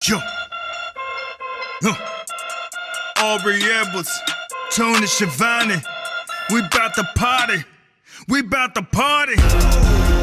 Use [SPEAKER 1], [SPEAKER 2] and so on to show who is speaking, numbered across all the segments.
[SPEAKER 1] Yo. Yo. Aubrey Edwards, Tony Schiavone. We bout to party. We bout to party.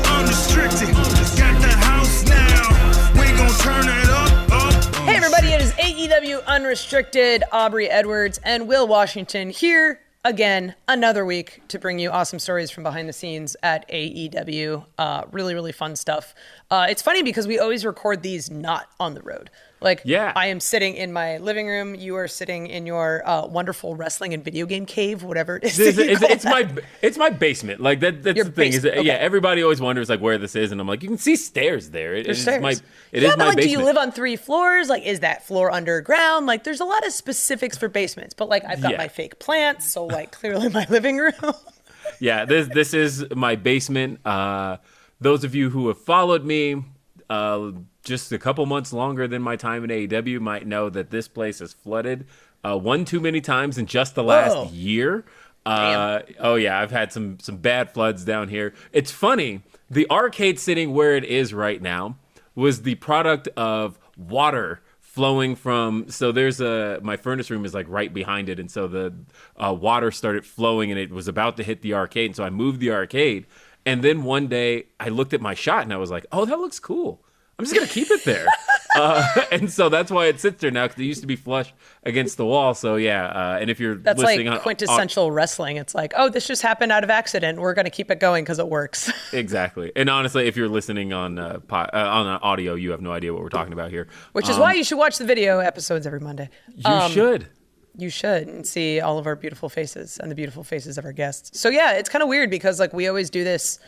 [SPEAKER 1] Unrestricted. Got the house now. We gon' turn it up.
[SPEAKER 2] Hey everybody, it is AEW Unrestricted, Aubrey Edwards and Will Washington here again, another week to bring you awesome stories from behind the scenes at AEW. Really fun stuff. It's funny because we always record these not on the road. I am sitting in my living room. You are sitting in your wonderful wrestling and video game cave, whatever it is.
[SPEAKER 3] It's my basement. Like that's
[SPEAKER 2] Your
[SPEAKER 3] the thing.
[SPEAKER 2] basement, okay.
[SPEAKER 3] Yeah, everybody always wonders like where this is, and I'm like, you can see stairs there. It is
[SPEAKER 2] Stairs.
[SPEAKER 3] my
[SPEAKER 2] But
[SPEAKER 3] basement.
[SPEAKER 2] do you live on 3 floors? Like, is that floor underground? Like, there's a lot of specifics for basements. But like, I've got my fake plants, so like, clearly my living room.
[SPEAKER 3] Yeah, this is my basement. Those of you who have followed me just a couple months longer than my time in AEW might know that this place is flooded one too many times in just the last year. Oh yeah, I've had some bad floods down here. It's funny, the arcade sitting where it is right now was the product of water flowing from, so there's my furnace room is like right behind it, and so the water started flowing and it was about to hit the arcade, and so I moved the arcade, and then one day I looked at my shot and I was like, oh, that looks cool. I'm just going to keep it there. And so that's why it sits there now, because it used to be flush against the wall. So, yeah. And if you're
[SPEAKER 2] That's
[SPEAKER 3] listening
[SPEAKER 2] like quintessential wrestling. It's like, oh, this just happened out of accident. We're going to keep it going because it works.
[SPEAKER 3] Exactly. And honestly, if you're listening on audio, you have no idea what we're talking about here.
[SPEAKER 2] Which is why you should watch the video episodes every Monday.
[SPEAKER 3] You should.
[SPEAKER 2] You should, and see all of our beautiful faces and the beautiful faces of our guests. So yeah, it's kind of weird because like we always do this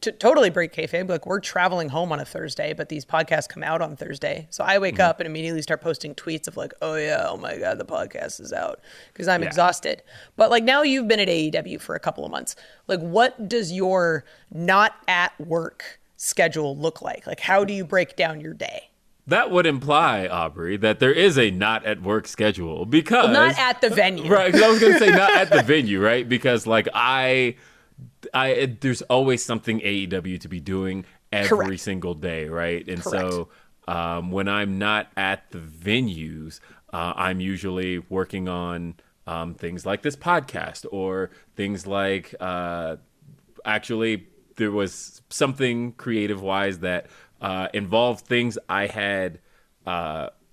[SPEAKER 2] to totally break kayfabe. Like we're traveling home on a Thursday, but these podcasts come out on Thursday. So I wake up and immediately start posting tweets of like, oh yeah, oh my God, the podcast is out, because I'm exhausted. But like now you've been at AEW for a couple of months. Like what does your not at work schedule look like? Like how do you break down your day?
[SPEAKER 3] That would imply, Aubrey, that there is a not at work schedule, because...
[SPEAKER 2] Well, not at the venue.
[SPEAKER 3] Right, because I was going to say not at the venue, right? Because, like, there's always something AEW to be doing every single day, right? And so when I'm not at the venues, I'm usually working on things like this podcast, or things like... actually, there was something creative-wise that... involved things I had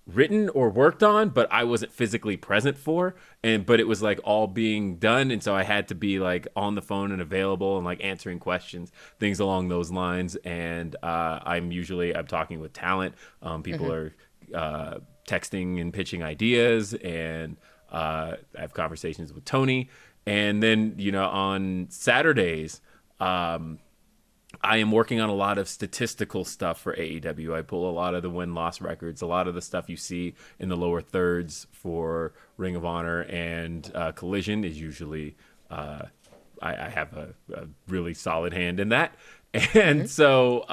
[SPEAKER 3] written or worked on, but I wasn't physically present for, but it was like all being done, and so I had to be like on the phone and available and like answering questions, things along those lines. And I'm talking with talent. People are texting and pitching ideas, and I have conversations with Tony. And then on Saturdays, I am working on a lot of statistical stuff for AEW. I pull a lot of the win-loss records, a lot of the stuff you see in the lower thirds for Ring of Honor and Collision is usually, I have a really solid hand in that. And so,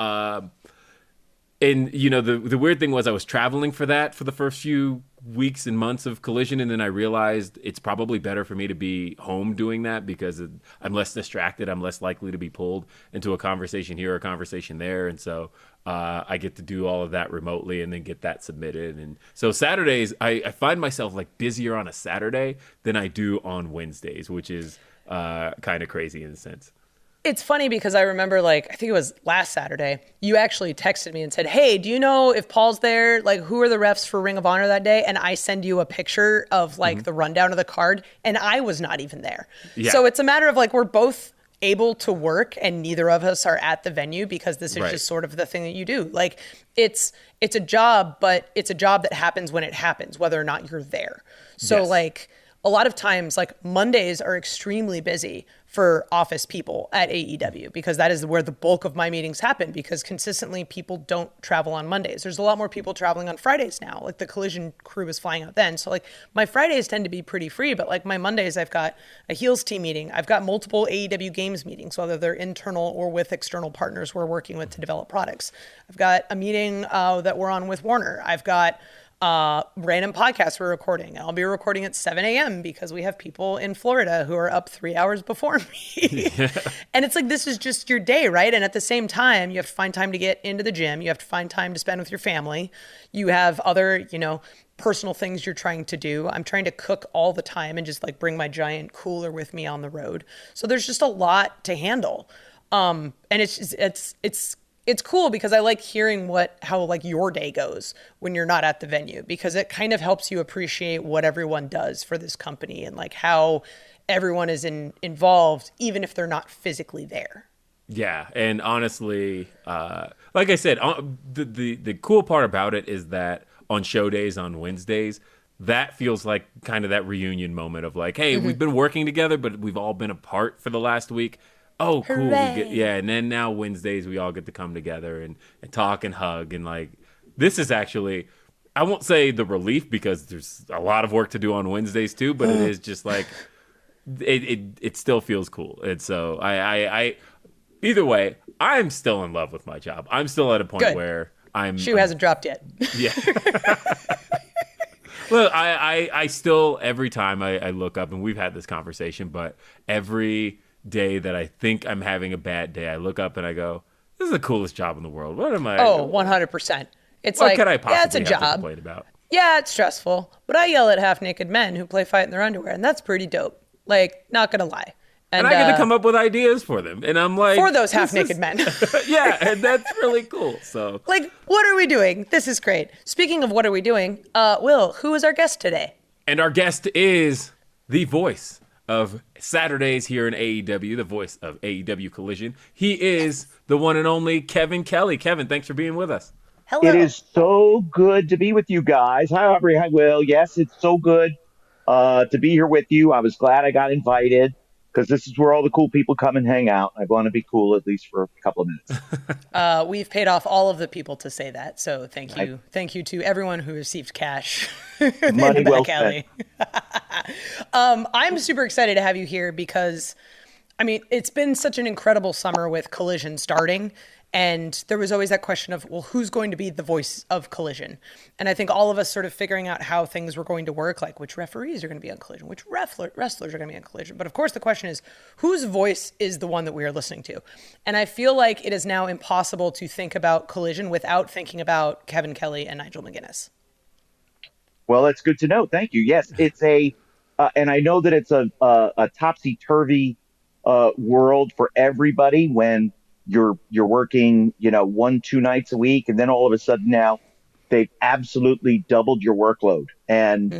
[SPEAKER 3] the weird thing was I was traveling for that for the first few weeks and months of Collision, and then I realized it's probably better for me to be home doing that, because I'm less distracted. I'm less likely to be pulled into a conversation here or a conversation there, and so I get to do all of that remotely and then get that submitted. And so Saturdays, I find myself like busier on a Saturday than I do on Wednesdays, which is kind of crazy in a sense.
[SPEAKER 2] It's funny because I remember, like, I think it was last Saturday, you actually texted me and said, hey, do you know if Paul's there? Like, who are the refs for Ring of Honor that day? And I send you a picture of, like, the rundown of the card, and I was not even there. Yeah. So it's a matter of, like, we're both able to work, and neither of us are at the venue, because this is just sort of the thing that you do. Like, it's a job, but it's a job that happens when it happens, whether or not you're there. So, like, a lot of times, like, Mondays are extremely busy for office people at AEW, because that is where the bulk of my meetings happen, because consistently people don't travel on Mondays. There's a lot more people traveling on Fridays now. Like the Collision crew is flying out then. So like my Fridays tend to be pretty free, but like my Mondays, I've got a Heels team meeting. I've got multiple AEW games meetings, whether they're internal or with external partners we're working with to develop products. I've got a meeting that we're on with Warner. I've got random podcasts we're recording. I'll be recording at 7 a.m. because we have people in Florida who are up 3 hours before me. And it's like, this is just your day, right? And at the same time, you have to find time to get into the gym. You have to find time to spend with your family. You have other, personal things you're trying to do. I'm trying to cook all the time and just like bring my giant cooler with me on the road. So there's just a lot to handle. And it's cool because I like hearing how like your day goes when you're not at the venue, because it kind of helps you appreciate what everyone does for this company and like how everyone is involved, even if they're not physically there.
[SPEAKER 3] Yeah, and honestly, like I said, the cool part about it is that on show days on Wednesdays, that feels like kind of that reunion moment of like, hey, we've been working together, but we've all been apart for the last week. Oh, cool. And then now Wednesdays we all get to come together and talk and hug. And like, this is actually, I won't say the relief because there's a lot of work to do on Wednesdays too, but it is just like, it still feels cool. And so I either way, I'm still in love with my job. I'm still at a point where Shoe
[SPEAKER 2] hasn't dropped yet.
[SPEAKER 3] Yeah. Look, I still, every time I look up, and we've had this conversation, but every day that I think I'm having a bad day, I look up and I go, this is the coolest job in the world. What am I?
[SPEAKER 2] Oh, 100%. It's
[SPEAKER 3] what
[SPEAKER 2] like,
[SPEAKER 3] could I possibly
[SPEAKER 2] it's a
[SPEAKER 3] have
[SPEAKER 2] job.
[SPEAKER 3] to complain about?
[SPEAKER 2] Yeah, it's stressful, but I yell at half-naked men who play fight in their underwear, and that's pretty dope. Like, not gonna lie.
[SPEAKER 3] And I get to come up with ideas for them. And I'm like...
[SPEAKER 2] For those half-naked men.
[SPEAKER 3] Yeah, and that's really cool. So,
[SPEAKER 2] like, what are we doing? This is great. Speaking of what are we doing, Will, who is our guest today?
[SPEAKER 3] And our guest is the voice of Saturdays here in AEW, the voice of AEW Collision. He is the one and only Kevin Kelly. Kevin, thanks for being with us.
[SPEAKER 2] Hello.
[SPEAKER 4] It is so good to be with you guys. Hi, Aubrey. Hi, Will. Yes, it's so good to be here with you. I was glad I got invited, because this is where all the cool people come and hang out. I want to be cool at least for a couple of minutes.
[SPEAKER 2] We've paid off all of the people to say that, so thank you. Thank you to everyone who received cash in
[SPEAKER 4] Money
[SPEAKER 2] the
[SPEAKER 4] well
[SPEAKER 2] back alley. I'm super excited to have you here because, I mean, it's been such an incredible summer with Collision starting. And there was always that question of, well, who's going to be the voice of Collision? And I think all of us sort of figuring out how things were going to work, like which referees are going to be on Collision, which wrestlers are going to be on Collision. But of course, the question is, whose voice is the one that we are listening to? And I feel like it is now impossible to think about Collision without thinking about Kevin Kelly and Nigel McGuinness.
[SPEAKER 4] Well, that's good to know. Thank you. Yes, it's and I know that it's a topsy-turvy world for everybody when you're working, 1-2 nights a week, and then all of a sudden now they've absolutely doubled your workload, and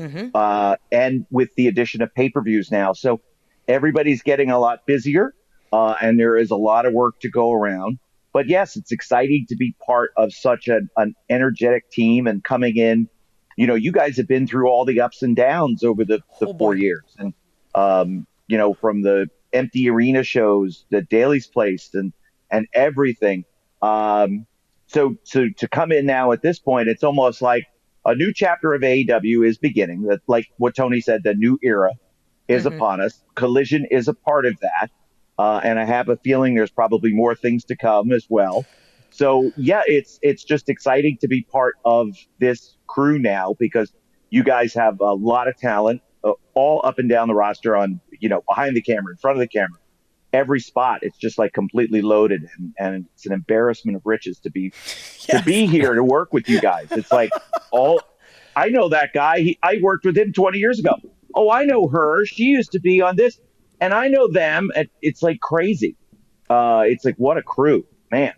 [SPEAKER 4] and with the addition of pay-per-views now, so everybody's getting a lot busier, and there is a lot of work to go around. But yes, it's exciting to be part of such an energetic team and coming in. You guys have been through all the ups and downs over the 4 years, and from the empty arena shows, the Daily's Place, and everything. So to come in now at this point, it's almost like a new chapter of AEW is beginning. That, like what Tony said, the new era is upon us. Collision is a part of that. And I have a feeling there's probably more things to come as well. So yeah, it's just exciting to be part of this crew now, because you guys have a lot of talent, all up and down the roster, on, behind the camera, in front of the camera. Every spot, it's just like completely loaded, and it's an embarrassment of riches to be here to work with you guys. It's like, I know that guy. I worked with him 20 years ago. Oh, I know her. She used to be on this, and I know them. It's like crazy. It's like, what a crew, man.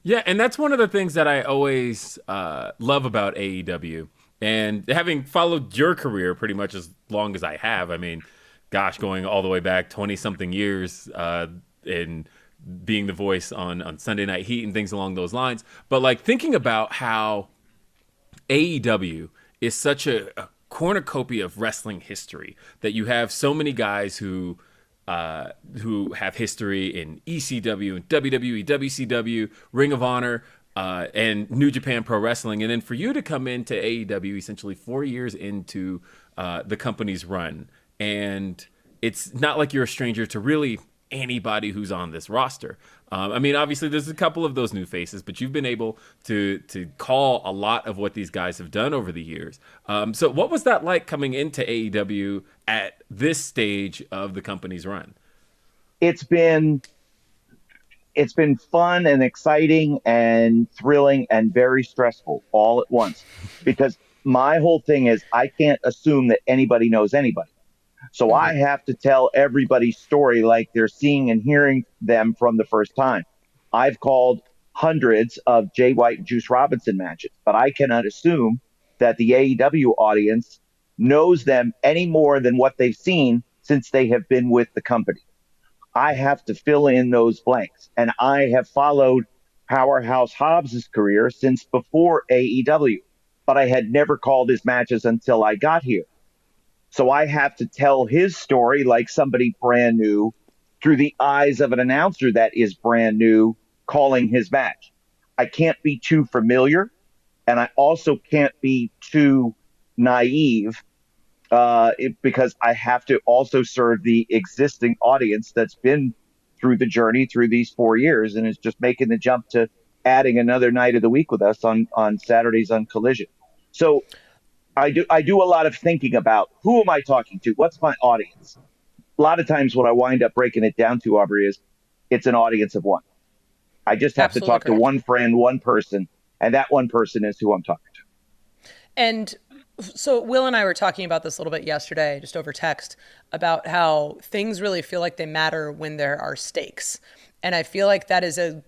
[SPEAKER 3] Yeah, and that's one of the things that I always love about AEW, and having followed your career pretty much as long as I have. I mean, gosh, going all the way back 20-something years in being the voice on Sunday Night Heat and things along those lines. But like thinking about how AEW is such a cornucopia of wrestling history, that you have so many guys who have history in ECW and WWE, WCW, Ring of Honor, and New Japan Pro Wrestling. And then for you to come into AEW essentially 4 years into the company's run, and it's not like you're a stranger to really anybody who's on this roster. I mean, obviously, there's a couple of those new faces, but you've been able to call a lot of what these guys have done over the years. So what was that like coming into AEW at this stage of the company's run?
[SPEAKER 4] It's been fun and exciting and thrilling and very stressful all at once, because my whole thing is I can't assume that anybody knows anybody. So I have to tell everybody's story like they're seeing and hearing them from the first time. I've called hundreds of Jay White and Juice Robinson matches, but I cannot assume that the AEW audience knows them any more than what they've seen since they have been with the company. I have to fill in those blanks. And I have followed Powerhouse Hobbs's career since before AEW, but I had never called his matches until I got here. So I have to tell his story like somebody brand new through the eyes of an announcer that is brand new calling his match. I can't be too familiar, and I also can't be too naive because I have to also serve the existing audience that's been through the journey through these 4 years and is just making the jump to adding another night of the week with us on Saturdays on Collision. So I do a lot of thinking about who am I talking to? What's my audience? A lot of times what I wind up breaking it down to, Aubrey, is it's an audience of one. I just have
[SPEAKER 2] Absolutely
[SPEAKER 4] to talk
[SPEAKER 2] correct.
[SPEAKER 4] to one friend, one person, and that one person is who I'm talking to.
[SPEAKER 2] And so Will and I were talking about this a little bit yesterday, just over text, about how things really feel like they matter when there are stakes. And I feel like that is a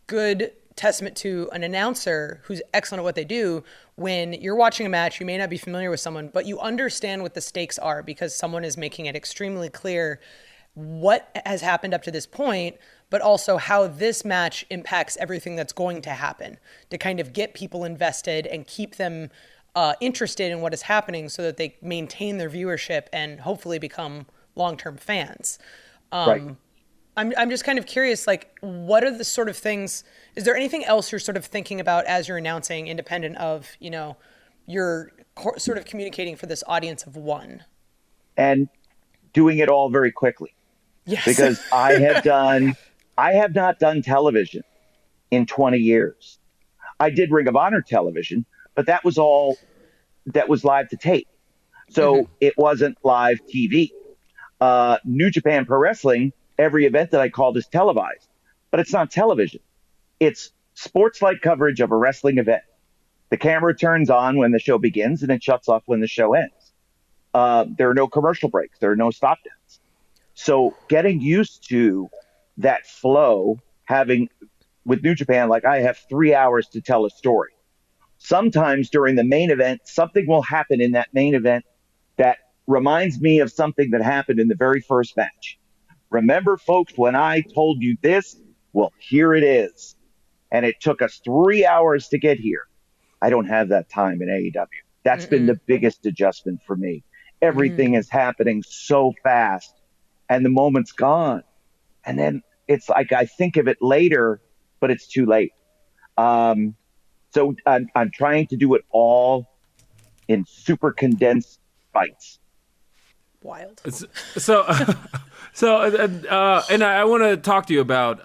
[SPEAKER 2] good testament to an announcer who's excellent at what they do. When you're watching a match, you may not be familiar with someone, but you understand what the stakes are because someone is making it extremely clear what has happened up to this point, but also how this match impacts everything that's going to happen to kind of get people invested and keep them interested in what is happening so that they maintain their viewership and hopefully become long-term fans.
[SPEAKER 4] Right.
[SPEAKER 2] I'm just kind of curious, like, what are the sort of things, is there anything else you're sort of thinking about as you're announcing, independent of, you're sort of communicating for this audience of one?
[SPEAKER 4] And doing it all very quickly.
[SPEAKER 2] Yes.
[SPEAKER 4] Because I have not done television in 20 years. I did Ring of Honor television, but that was live to tape. So it wasn't live TV. New Japan Pro Wrestling, every event that I called is televised, but it's not television. It's sports-like coverage of a wrestling event. The camera turns on when the show begins and it shuts off when the show ends. There are no commercial breaks. There are no stop downs. So getting used to that flow, having with New Japan, like I have 3 hours to tell a story. Sometimes during the main event, something will happen in that main event that reminds me of something that happened in the very first match. Remember, folks, when I told you this? Well, here it is. And it took us 3 hours to get here. I don't have that time in AEW. That's been the biggest adjustment for me. Everything is happening so fast and the moment's gone. And then it's like I think of it later, but it's too late. So I'm trying to do it all in super condensed bites.
[SPEAKER 2] Wild.
[SPEAKER 3] And I want to talk to you about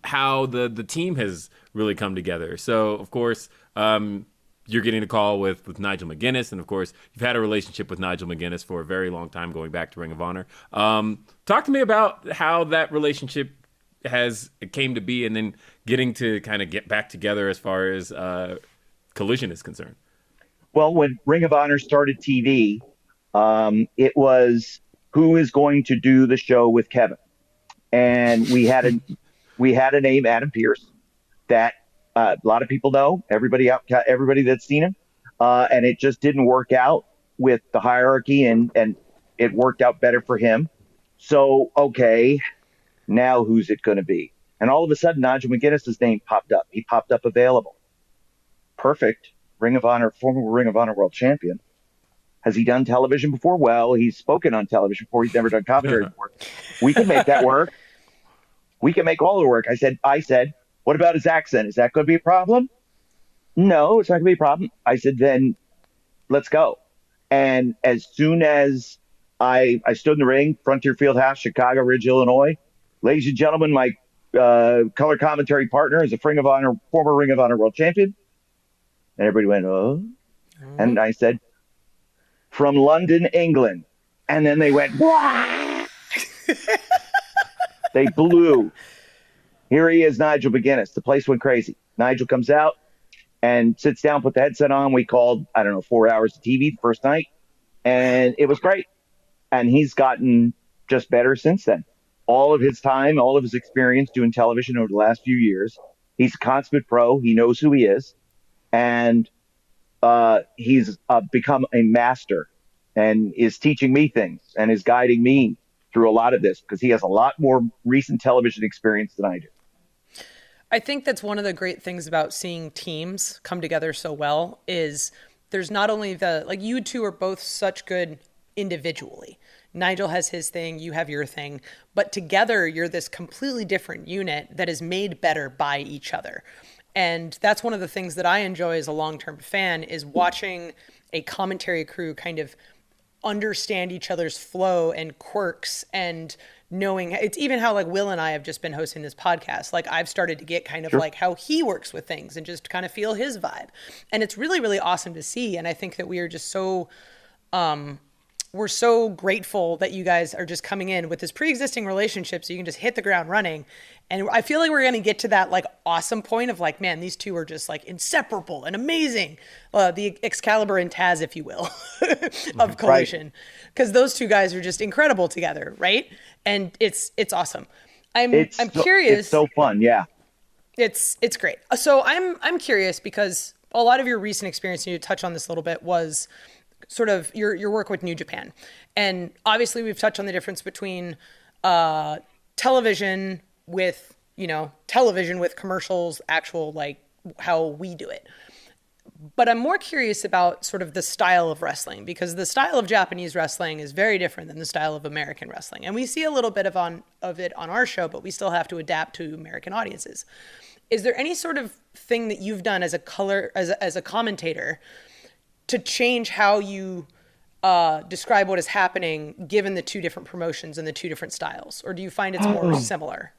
[SPEAKER 3] how the team has really come together. So, of course, you're getting a call with Nigel McGuinness, and of course, you've had a relationship with Nigel McGuinness for a very long time, going back to Ring of Honor. Talk to me about how that relationship came to be, and then getting to kind of get back together as far as Collision is concerned.
[SPEAKER 4] Well, when Ring of Honor started TV, it was who is going to do the show with Kevin, and we had a name, Adam Pearce, that a lot of people know. Everybody that's seen him, and it just didn't work out with the hierarchy, and it worked out better for him. So okay, now who's it going to be? And all of a sudden, Nigel McGuinness's name popped up. He popped up available. Perfect. Ring of Honor, former Ring of Honor world champion. Has he done television before? Well, he's spoken on television before. He's never done commentary before. We can make that work. We can make all the work. I said, what about his accent? Is that going to be a problem? No, it's not going to be a problem. I said, then let's go. And as soon as I stood in the ring, Frontier Fieldhouse, Chicago Ridge, Illinois, Ladies and gentlemen, my color commentary partner is a former Ring of Honor world champion. And everybody went, oh. And I said, from London, England. And then they went, wah! They blew. Here he is, Nigel McGuinness. The place went crazy. Nigel comes out and sits down, put the headset on. We called, 4 hours of TV the first night. And it was great. And he's gotten just better since then. All of his time, all of his experience doing television over the last few years. He's a consummate pro. He knows who he is. And he's become a master and is teaching me things and is guiding me through a lot of this because he has a lot more recent television experience than I do.
[SPEAKER 2] I think that's one of the great things about seeing teams come together so well is there's not only you two are both such good individually. Nigel has his thing, you have your thing, but together you're this completely different unit that is made better by each other. And that's one of the things that I enjoy as a long-term fan is watching a commentary crew kind of understand each other's flow and quirks and knowing it's even how like Will and I have just been hosting this podcast. Like I've started to get kind of like how he works with things and just kind of feel his vibe. And it's really, really awesome to see. And I think that we are just so, we're so grateful that you guys are just coming in with this pre-existing relationship so you can just hit the ground running. And I feel like we're going to get to that like awesome point of like, man, these two are just like inseparable and amazing. The Excalibur and Taz, if you will, of Collision. Because those two guys are just incredible together, right? And it's awesome. I'm curious.
[SPEAKER 4] It's so fun, yeah.
[SPEAKER 2] It's great. So I'm curious because a lot of your recent experience, and you touch on this a little bit, was sort of your work with New Japan. And obviously we've touched on the difference between television with commercials, actual like how we do it. But I'm more curious about sort of the style of wrestling because the style of Japanese wrestling is very different than the style of American wrestling. And we see a little bit of it on our show, but we still have to adapt to American audiences. Is there any sort of thing that you've done as a commentator to change how you describe what is happening given the two different promotions and the two different styles? Or do you find it's more similar?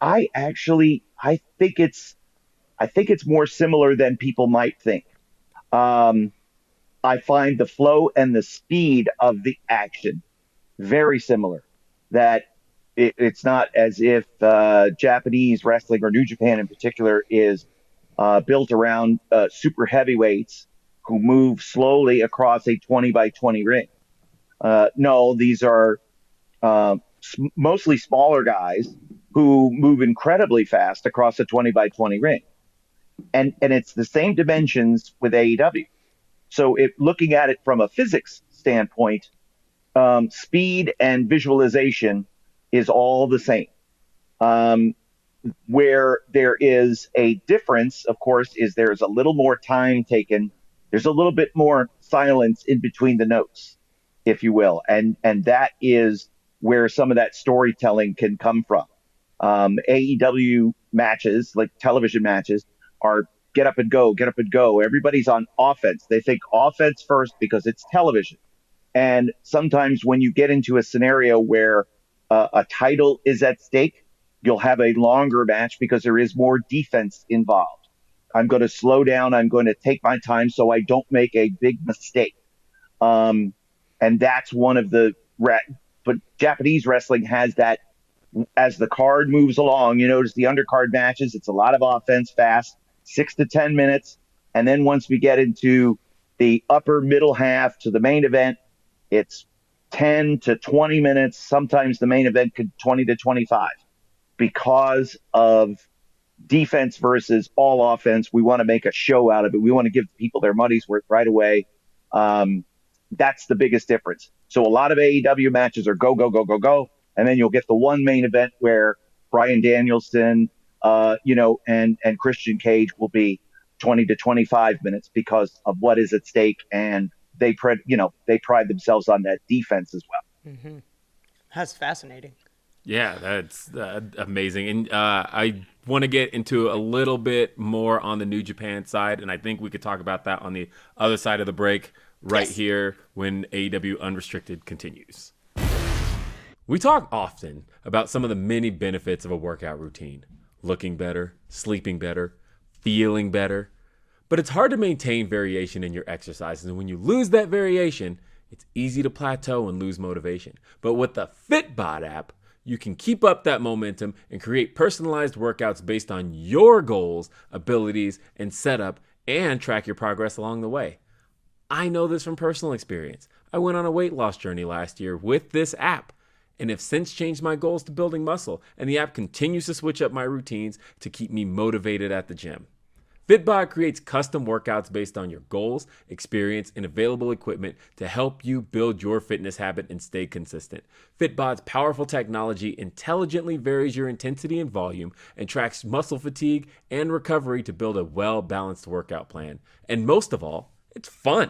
[SPEAKER 4] I think it's more similar than people might think. I find the flow and the speed of the action very similar. That it's not as if Japanese wrestling or New Japan in particular is built around super heavyweights who move slowly across a 20 by 20 ring. No, these are mostly smaller guys who move incredibly fast across a 20 by 20 ring. And it's the same dimensions with AEW. So looking at it from a physics standpoint, speed and visualization is all the same. Where there is a difference, of course, is there's a little more time taken. There's a little bit more silence in between the notes, if you will. And that is where some of that storytelling can come from. AEW matches, like television matches, are get up and go, get up and go. Everybody's on offense. They think offense first because it's television. And sometimes when you get into a scenario where a title is at stake, you'll have a longer match because there is more defense involved. I'm going to slow down. I'm going to take my time so I don't make a big mistake. And that's one of but Japanese wrestling has that as the card moves along. You notice the undercard matches, it's a lot of offense fast, 6 to 10 minutes. And then once we get into the upper middle half to the main event, it's 10 to 20 minutes. Sometimes the main event could 20 to 25 because of defense versus all offense. We want to make a show out of it. We want to give people their money's worth right away. That's the biggest difference. So a lot of AEW matches are go, go, go, go, go. And then you'll get the one main event where Bryan Danielson, and Christian Cage will be 20 to 25 minutes because of what is at stake. And they pride themselves on that defense as well.
[SPEAKER 2] Mm-hmm. That's fascinating.
[SPEAKER 3] Yeah, that's amazing. And I want to get into a little bit more on the New Japan side. And I think we could talk about that on the other side of the break here when AEW Unrestricted continues. We talk often about some of the many benefits of a workout routine: looking better, sleeping better, feeling better. But it's hard to maintain variation in your exercises. And when you lose that variation, it's easy to plateau and lose motivation. But with the Fitbod app, you can keep up that momentum and create personalized workouts based on your goals, abilities, and setup, and track your progress along the way. I know this from personal experience. I went on a weight loss journey last year with this app, and have since changed my goals to building muscle, and the app continues to switch up my routines to keep me motivated at the gym. Fitbod creates custom workouts based on your goals, experience, and available equipment to help you build your fitness habit and stay consistent. Fitbod's powerful technology intelligently varies your intensity and volume and tracks muscle fatigue and recovery to build a well-balanced workout plan. And most of all, it's fun.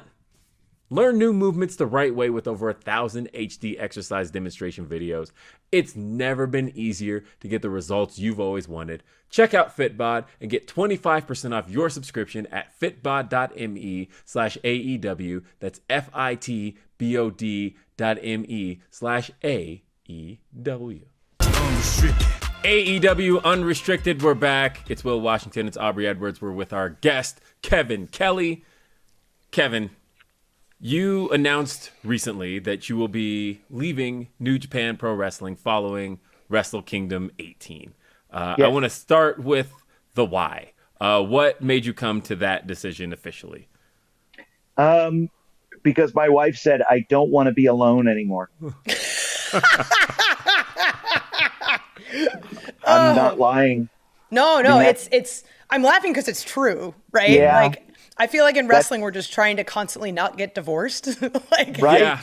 [SPEAKER 3] Learn new movements the right way with over 1,000 HD exercise demonstration videos. It's never been easier to get the results you've always wanted. Check out Fitbod and get 25% off your subscription at fitbod.me/AEW. That's fitbod.me/AEW.
[SPEAKER 1] Unrestricted.
[SPEAKER 3] AEW Unrestricted, we're back. It's Will Washington, it's Aubrey Edwards. We're with our guest, Kevin Kelly. Kevin, you announced recently that you will be leaving New Japan Pro Wrestling following Wrestle Kingdom 18.
[SPEAKER 4] Yes.
[SPEAKER 3] I want to start with the why. What made you come to that decision officially?
[SPEAKER 4] Because my wife said, I don't want to be alone anymore. I'm not lying.
[SPEAKER 2] No,
[SPEAKER 4] I mean,
[SPEAKER 2] it's I'm laughing because it's true, right?
[SPEAKER 4] Yeah.
[SPEAKER 2] Like, I feel like in wrestling, we're just trying to constantly not get divorced. Like,
[SPEAKER 4] Right?
[SPEAKER 3] Yeah.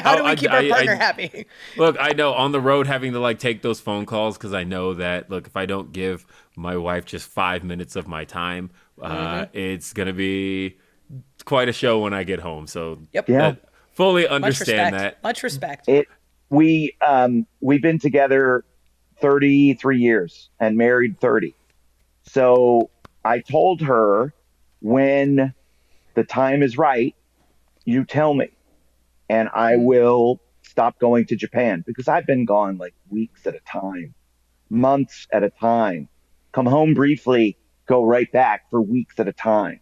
[SPEAKER 2] how do we keep our partner happy?
[SPEAKER 3] Look, I know on the road having to take those phone calls, because I know that, look, if I don't give my wife just 5 minutes of my time, it's going to be quite a show when I get home. So
[SPEAKER 2] Yep.
[SPEAKER 4] Yeah.
[SPEAKER 3] fully
[SPEAKER 2] Much
[SPEAKER 3] understand
[SPEAKER 2] respect.
[SPEAKER 3] that.
[SPEAKER 2] Much respect.
[SPEAKER 4] We've been together 33 years and married 30. So I told her, when the time is right, you tell me, and I will stop going to Japan, because I've been gone like weeks at a time, months at a time, come home briefly, go right back for weeks at a time.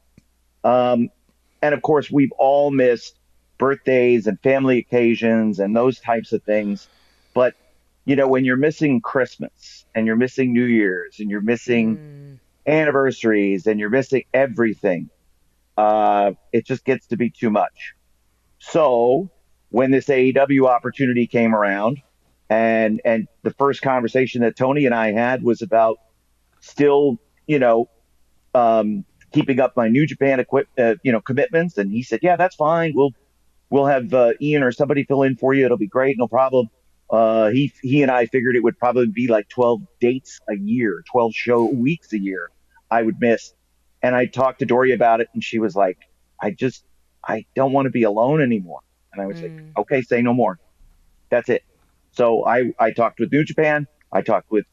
[SPEAKER 4] And of course, we've all missed birthdays and family occasions and those types of things. But, when you're missing Christmas and you're missing New Year's and you're missing anniversaries and you're missing everything, it just gets to be too much. So when this AEW opportunity came around, and the first conversation that Tony and I had was about still, keeping up my New Japan commitments, and he said, yeah, that's fine. We'll have Ian or somebody fill in for you. It'll be great, no problem. He and I figured it would probably be like 12 dates a year, 12 show weeks a year I would miss. And I talked to Dory about it, and she was like, I don't want to be alone anymore. And I was like, okay, say no more. That's it. So I talked with New Japan. I talked with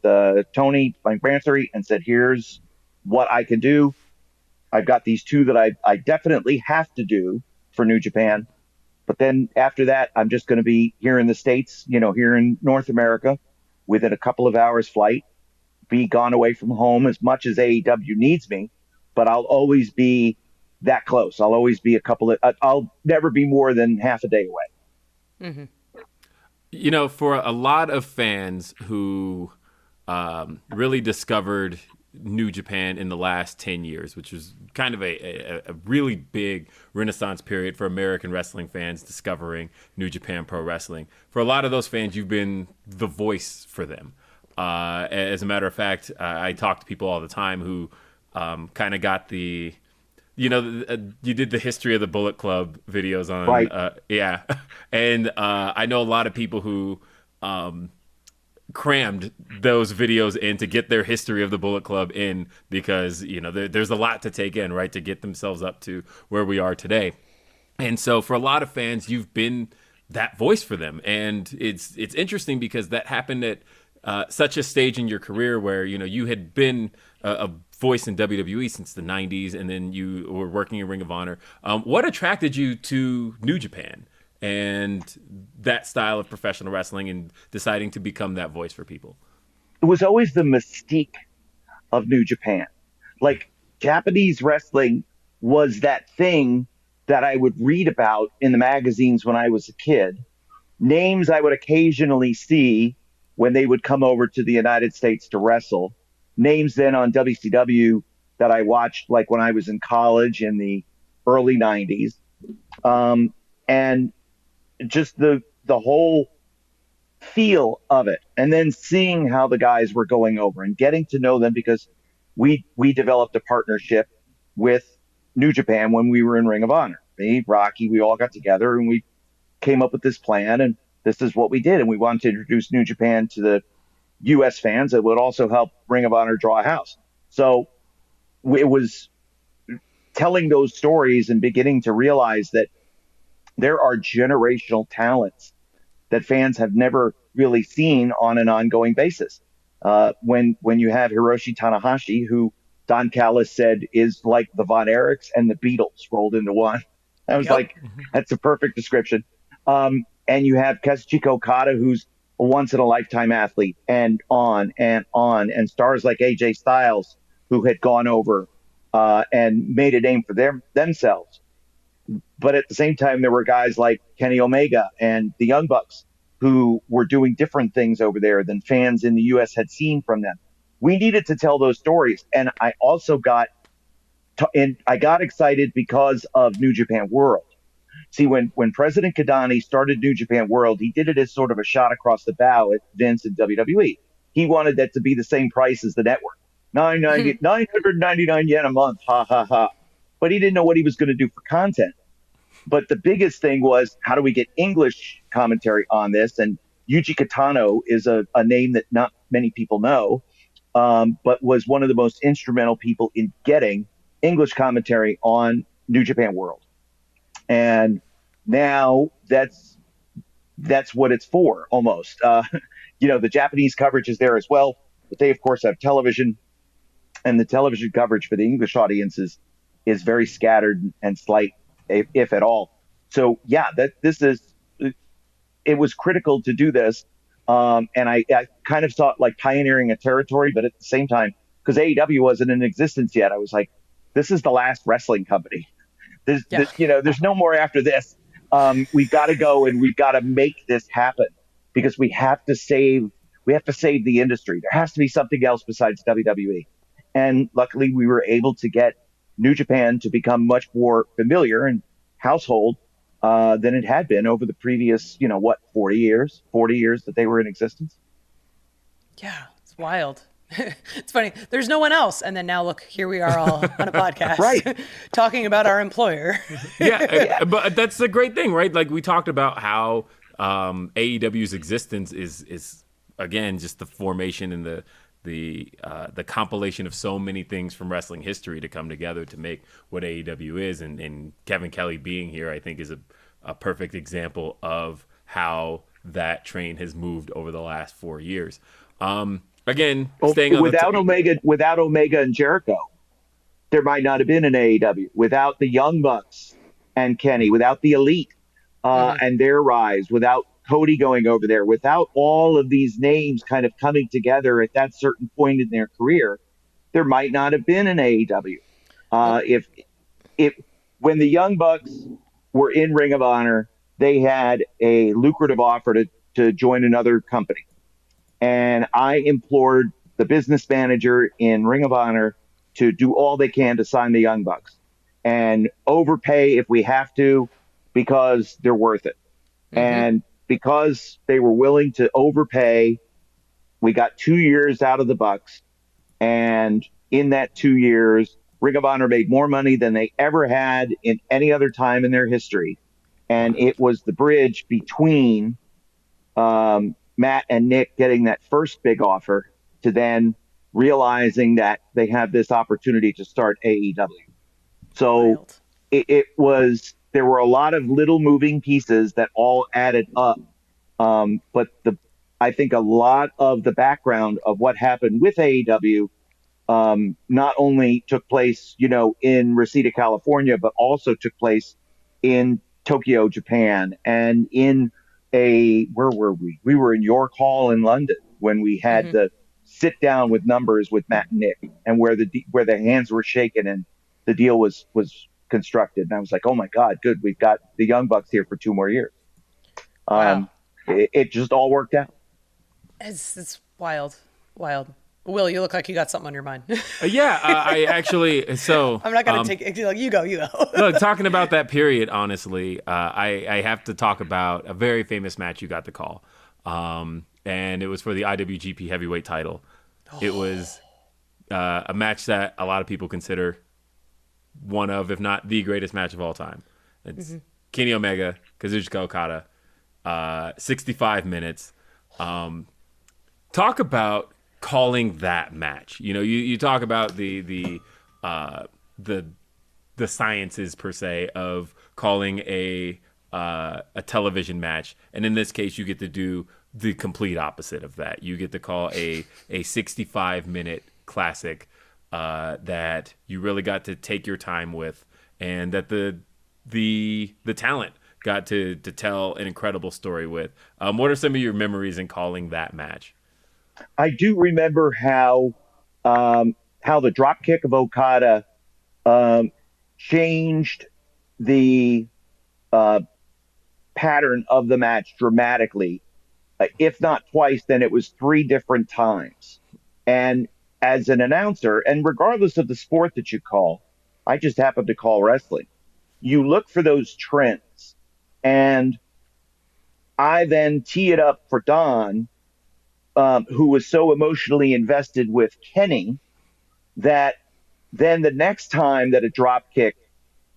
[SPEAKER 4] Tony Brancery and said, here's what I can do. I've got these two that I definitely have to do for New Japan. But then after that, I'm just going to be here in the States, here in North America, within a couple of hours flight, be gone away from home as much as AEW needs me. But I'll always be that close. I'll always be I'll never be more than half a day away.
[SPEAKER 2] Mm-hmm.
[SPEAKER 3] For a lot of fans who really discovered New Japan in the last 10 years, which was kind of a really big renaissance period for American wrestling fans discovering New Japan Pro Wrestling. For a lot of those fans, you've been the voice for them. As a matter of fact, I talk to people all the time who kind of got the, you did the history of the Bullet Club videos on,
[SPEAKER 4] right.
[SPEAKER 3] Yeah. And I know a lot of people who crammed those videos in to get their history of the Bullet Club in, because there's a lot to take in, right, to get themselves up to where we are today. And so for a lot of fans, you've been that voice for them, and it's interesting because that happened at such a stage in your career where you had been a voice in WWE since the 90s, and then you were working in Ring of Honor. What attracted you to New Japan, and that style of professional wrestling and deciding to become that voice for people?
[SPEAKER 4] It was always the mystique of New Japan. Like, Japanese wrestling was that thing that I would read about in the magazines when I was a kid. Names I would occasionally see when they would come over to the United States to wrestle. Names then on WCW that I watched like when I was in college in the early 90s. And just the whole feel of it. And then seeing how the guys were going over and getting to know them, because we developed a partnership with New Japan when we were in Ring of Honor. Me, Rocky, we all got together and we came up with this plan, and this is what we did. And we wanted to introduce New Japan to the U.S. fans. It would also help Ring of Honor draw a house. So it was telling those stories and beginning to realize that there are generational talents that fans have never really seen on an ongoing basis. When you have Hiroshi Tanahashi, who Don Callis said is like the Von Erichs and the Beatles rolled into one. I was like, that's a perfect description. And you have Kazuchika Okada, who's a once-in-a-lifetime athlete, and on, and stars like AJ Styles, who had gone over and made a name for themselves. But at the same time, there were guys like Kenny Omega and the Young Bucks who were doing different things over there than fans in the U.S. had seen from them. We needed to tell those stories. And I also got excited because of New Japan World. See, when President Kidani started New Japan World, he did it as sort of a shot across the bow at Vince and WWE. He wanted that to be the same price as the network. 999 yen a month, ha, ha, ha. But he didn't know what he was going to do for content. But the biggest thing was, how do we get English commentary on this? And Yuji Kitano is a name that not many people know, but was one of the most instrumental people in getting English commentary on New Japan World. And now that's what it's for, almost. The Japanese coverage is there as well, but they, of course, have television. And the television coverage for the English audiences is very scattered and slight, if at all. So, yeah, it was critical to do this. And I kind of saw it like pioneering a territory, but at the same time, because AEW wasn't in existence yet, I was like, this is the last wrestling company. There's no more after this. We've got to go and we've got to make this happen, because we have to save the industry. There has to be something else besides WWE. And luckily we were able to get New Japan to become much more familiar and household than it had been over the previous, 40 years that they were in existence.
[SPEAKER 2] Yeah, it's wild. It's funny. There's no one else. And then now look, here we are all on a podcast
[SPEAKER 4] right.
[SPEAKER 2] talking about our employer.
[SPEAKER 3] Yeah, but that's the great thing, right? Like, we talked about how AEW's existence is again, just the formation and the compilation of so many things from wrestling history to come together to make what AEW is. And Kevin Kelly being here, I think, is a perfect example of how that train has moved over the last 4 years. Again, staying on
[SPEAKER 4] without Omega and Jericho, there might not have been an AEW. Without the Young Bucks and Kenny, without the Elite and their rise, without Cody going over there, without all of these names kind of coming together at that certain point in their career, there might not have been an AEW. If when the Young Bucks were in Ring of Honor, they had a lucrative offer to join another company. And I implored the business manager in Ring of Honor to do all they can to sign the Young Bucks and overpay if we have to, because they're worth it. Mm-hmm. And because they were willing to overpay, we got 2 years out of the Bucks. And in that 2 years, Ring of Honor made more money than they ever had in any other time in their history. And it was the bridge between Matt and Nick getting that first big offer to then realizing that they have this opportunity to start AEW. So there were a lot of little moving pieces that all added up. But I think a lot of the background of what happened with AEW not only took place, in Reseda, California, but also took place in Tokyo, Japan, and in where were we? We were in York Hall in London when we had
[SPEAKER 2] Mm-hmm.
[SPEAKER 4] the sit down with numbers with Matt and Nick, and where the hands were shaken and the deal was constructed. And I was like, oh my God, good, we've got the Young Bucks here for 2 more years.
[SPEAKER 2] Wow.
[SPEAKER 4] Um, it just all worked out.
[SPEAKER 2] It's wild. Wild. Will, you look like you got something on your mind.
[SPEAKER 3] Yeah, I actually. So
[SPEAKER 2] I'm not going to take it. Like, you go, you go.
[SPEAKER 3] look, talking about that period, honestly, I have to talk about a very famous match you got to call, and it was for the IWGP Heavyweight Title. It was a match that a lot of people consider one of, if not the greatest match of all time. It's Kenny Omega, Kazuchika Okada, 65 minutes. Talk about calling that match. You know, you talk about the sciences per se of calling a television match, and in this case, you get to do the complete opposite of that. You get to call a 65-minute classic that you really got to take your time with, and that the talent got to tell an incredible story with. What are some of your memories in calling that match?
[SPEAKER 4] I do remember how the drop kick of Okada um, changed the uh, pattern of the match dramatically. If not twice, then it was three different times. And as an announcer, and regardless of the sport that you call, I just happen to call wrestling. You look for those trends, and I then tee it up for Don, who was so emotionally invested with Kenny that then the next time that a drop kick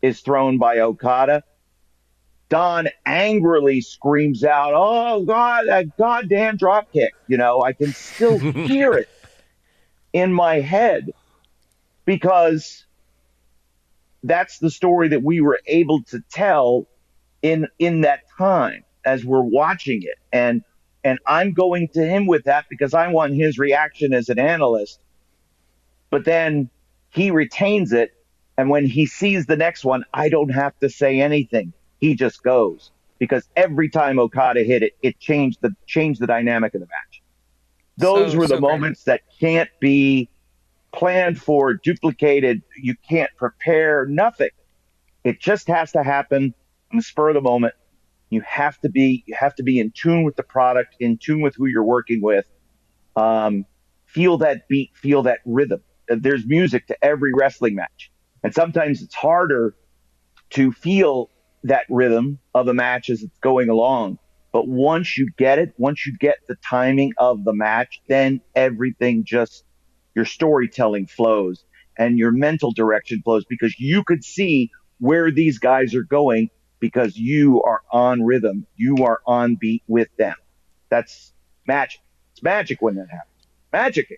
[SPEAKER 4] is thrown by Okada, Don angrily screams out, "Oh God, that goddamn drop kick!" You know, I can still hear it in my head because that's the story that we were able to tell in that time as we're watching it. And I'm going to him with that because I want his reaction as an analyst. But then he retains it, and when he sees the next one, I don't have to say anything. He just goes because every time Okada hit it, it changed the dynamic of the match. Those were the
[SPEAKER 2] So great.
[SPEAKER 4] moments that can't be planned for, duplicated. You can't prepare nothing. It just has to happen on the spur of the moment. You have to be in tune with the product, in tune with who you're working with. Feel that beat, feel that rhythm. There's music to every wrestling match, and sometimes it's harder to feel that rhythm of a match as it's going along. But once you get it, once you get the timing of the match, then everything just your storytelling flows and your mental direction flows because you could see where these guys are going because you are on rhythm. You are on beat with them. That's magic. It's magic when that happens. Magic.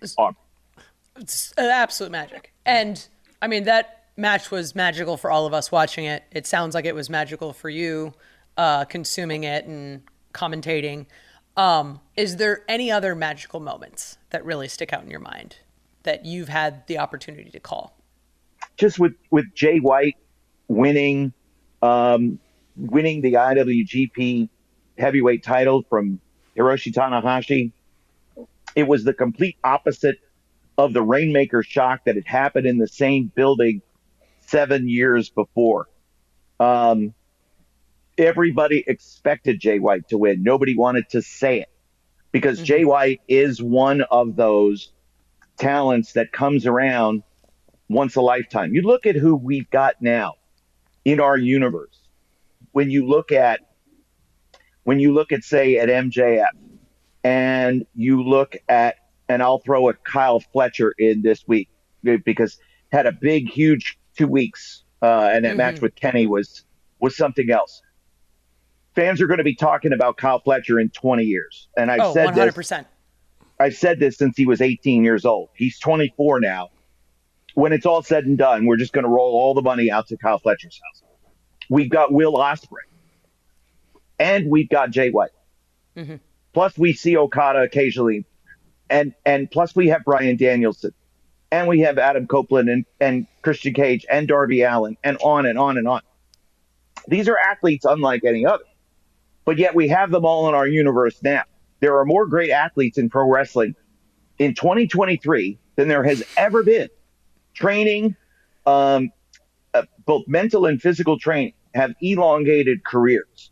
[SPEAKER 2] It's absolute magic. And I mean, that match was magical for all of us watching it. It sounds like it was magical for you consuming it and commentating. Is there any other magical moments that really stick out in your mind that you've had the opportunity to call?
[SPEAKER 4] Just with Jay White winning winning the IWGP heavyweight title from Hiroshi Tanahashi. It was the complete opposite of the Rainmaker shock that had happened in the same building 7 years before. Everybody expected Jay White to win. Nobody wanted to say it because Jay White is one of those talents that comes around once a lifetime. You look at who we've got now in our universe. When you look at say at MJF, and you look at, and I'll throw a Kyle Fletcher in this week because had a big, huge 2 weeks, and that match with Kenny was something else. Fans are going to be talking about Kyle Fletcher in 20 years, and I've said
[SPEAKER 2] 100%.
[SPEAKER 4] I've said this since he was 18 years old. He's 24 now. When it's all said and done, we're just going to roll all the money out to Kyle Fletcher's house. We've got Will Ospreay, and we've got Jay White. Plus, we see Okada occasionally, and plus we have Bryan Danielson, and we have Adam Copeland and Christian Cage and Darby Allin, and on and on and on. These are athletes unlike any other, but yet we have them all in our universe now. There are more great athletes in pro wrestling in 2023 than there has ever been. Training, both mental and physical training, have elongated careers.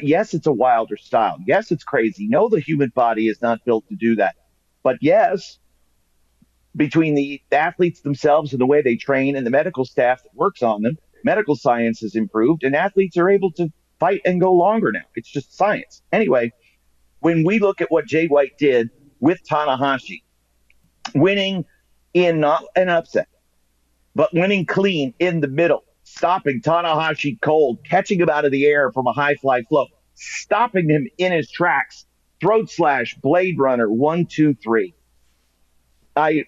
[SPEAKER 4] Yes, it's a wilder style. Yes, it's crazy. No, the human body is not built to do that. But yes, between the athletes themselves and the way they train and the medical staff that works on them, medical science has improved and athletes are able to fight and go longer now. It's just science. Anyway, when we look at what Jay White did with Tanahashi, winning in not an upset, but winning clean in the middle, stopping Tanahashi cold, catching him out of the air from a high fly flow, stopping him in his tracks, throat slash, Blade Runner, 1, 2, 3. I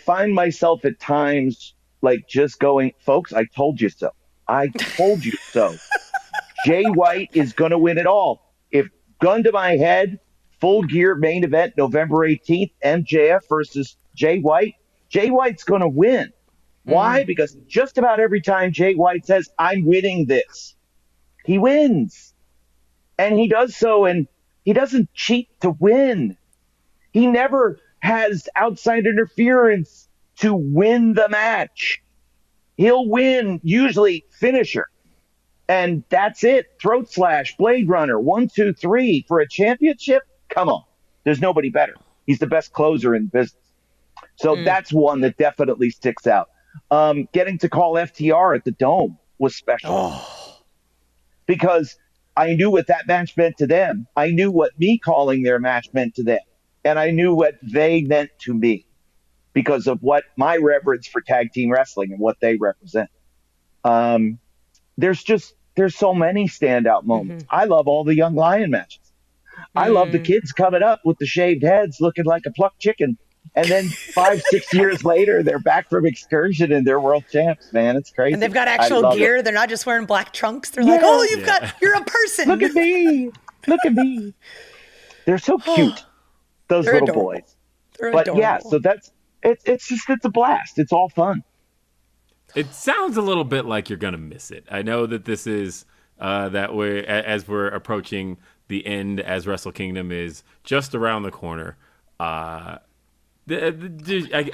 [SPEAKER 4] find myself at times like just going, folks, I told you so. I told you so. Jay White is going to win it all. If gun to my head, Full Gear main event November 18th, MJF versus Jay White's going to win. Why? Because just about every time Jay White says, I'm winning this, he wins. And he does so, and he doesn't cheat to win. He never has outside interference to win the match. He'll win, usually finisher. And that's it. Throat slash, Blade Runner, 1, 2, 3 for a championship. Come on. There's nobody better. He's the best closer in business. So that's one that definitely sticks out. Getting to call FTR at the Dome was special. Because I knew what that match meant to them. I knew what me calling their match meant to them. And I knew what they meant to me because of what my reverence for tag team wrestling and what they represent. There's so many standout moments. I love all the Young Lion matches. I love the kids coming up with the shaved heads looking like a plucked chicken. And then 5, 6 years later, they're back from excursion and they're world champs, man. It's crazy.
[SPEAKER 2] And they've got actual gear. They're not just wearing black trunks. They're like, oh, you're a person.
[SPEAKER 4] Look at me. Look at me. They're so cute. Those
[SPEAKER 2] They're
[SPEAKER 4] little
[SPEAKER 2] adorable.
[SPEAKER 4] boys.
[SPEAKER 2] They're
[SPEAKER 4] But
[SPEAKER 2] adorable.
[SPEAKER 4] yeah, so it's a blast. It's all fun.
[SPEAKER 3] It sounds a little bit like you're gonna miss it. I know that this is that way as we're approaching the end, as Wrestle Kingdom is just around the corner. I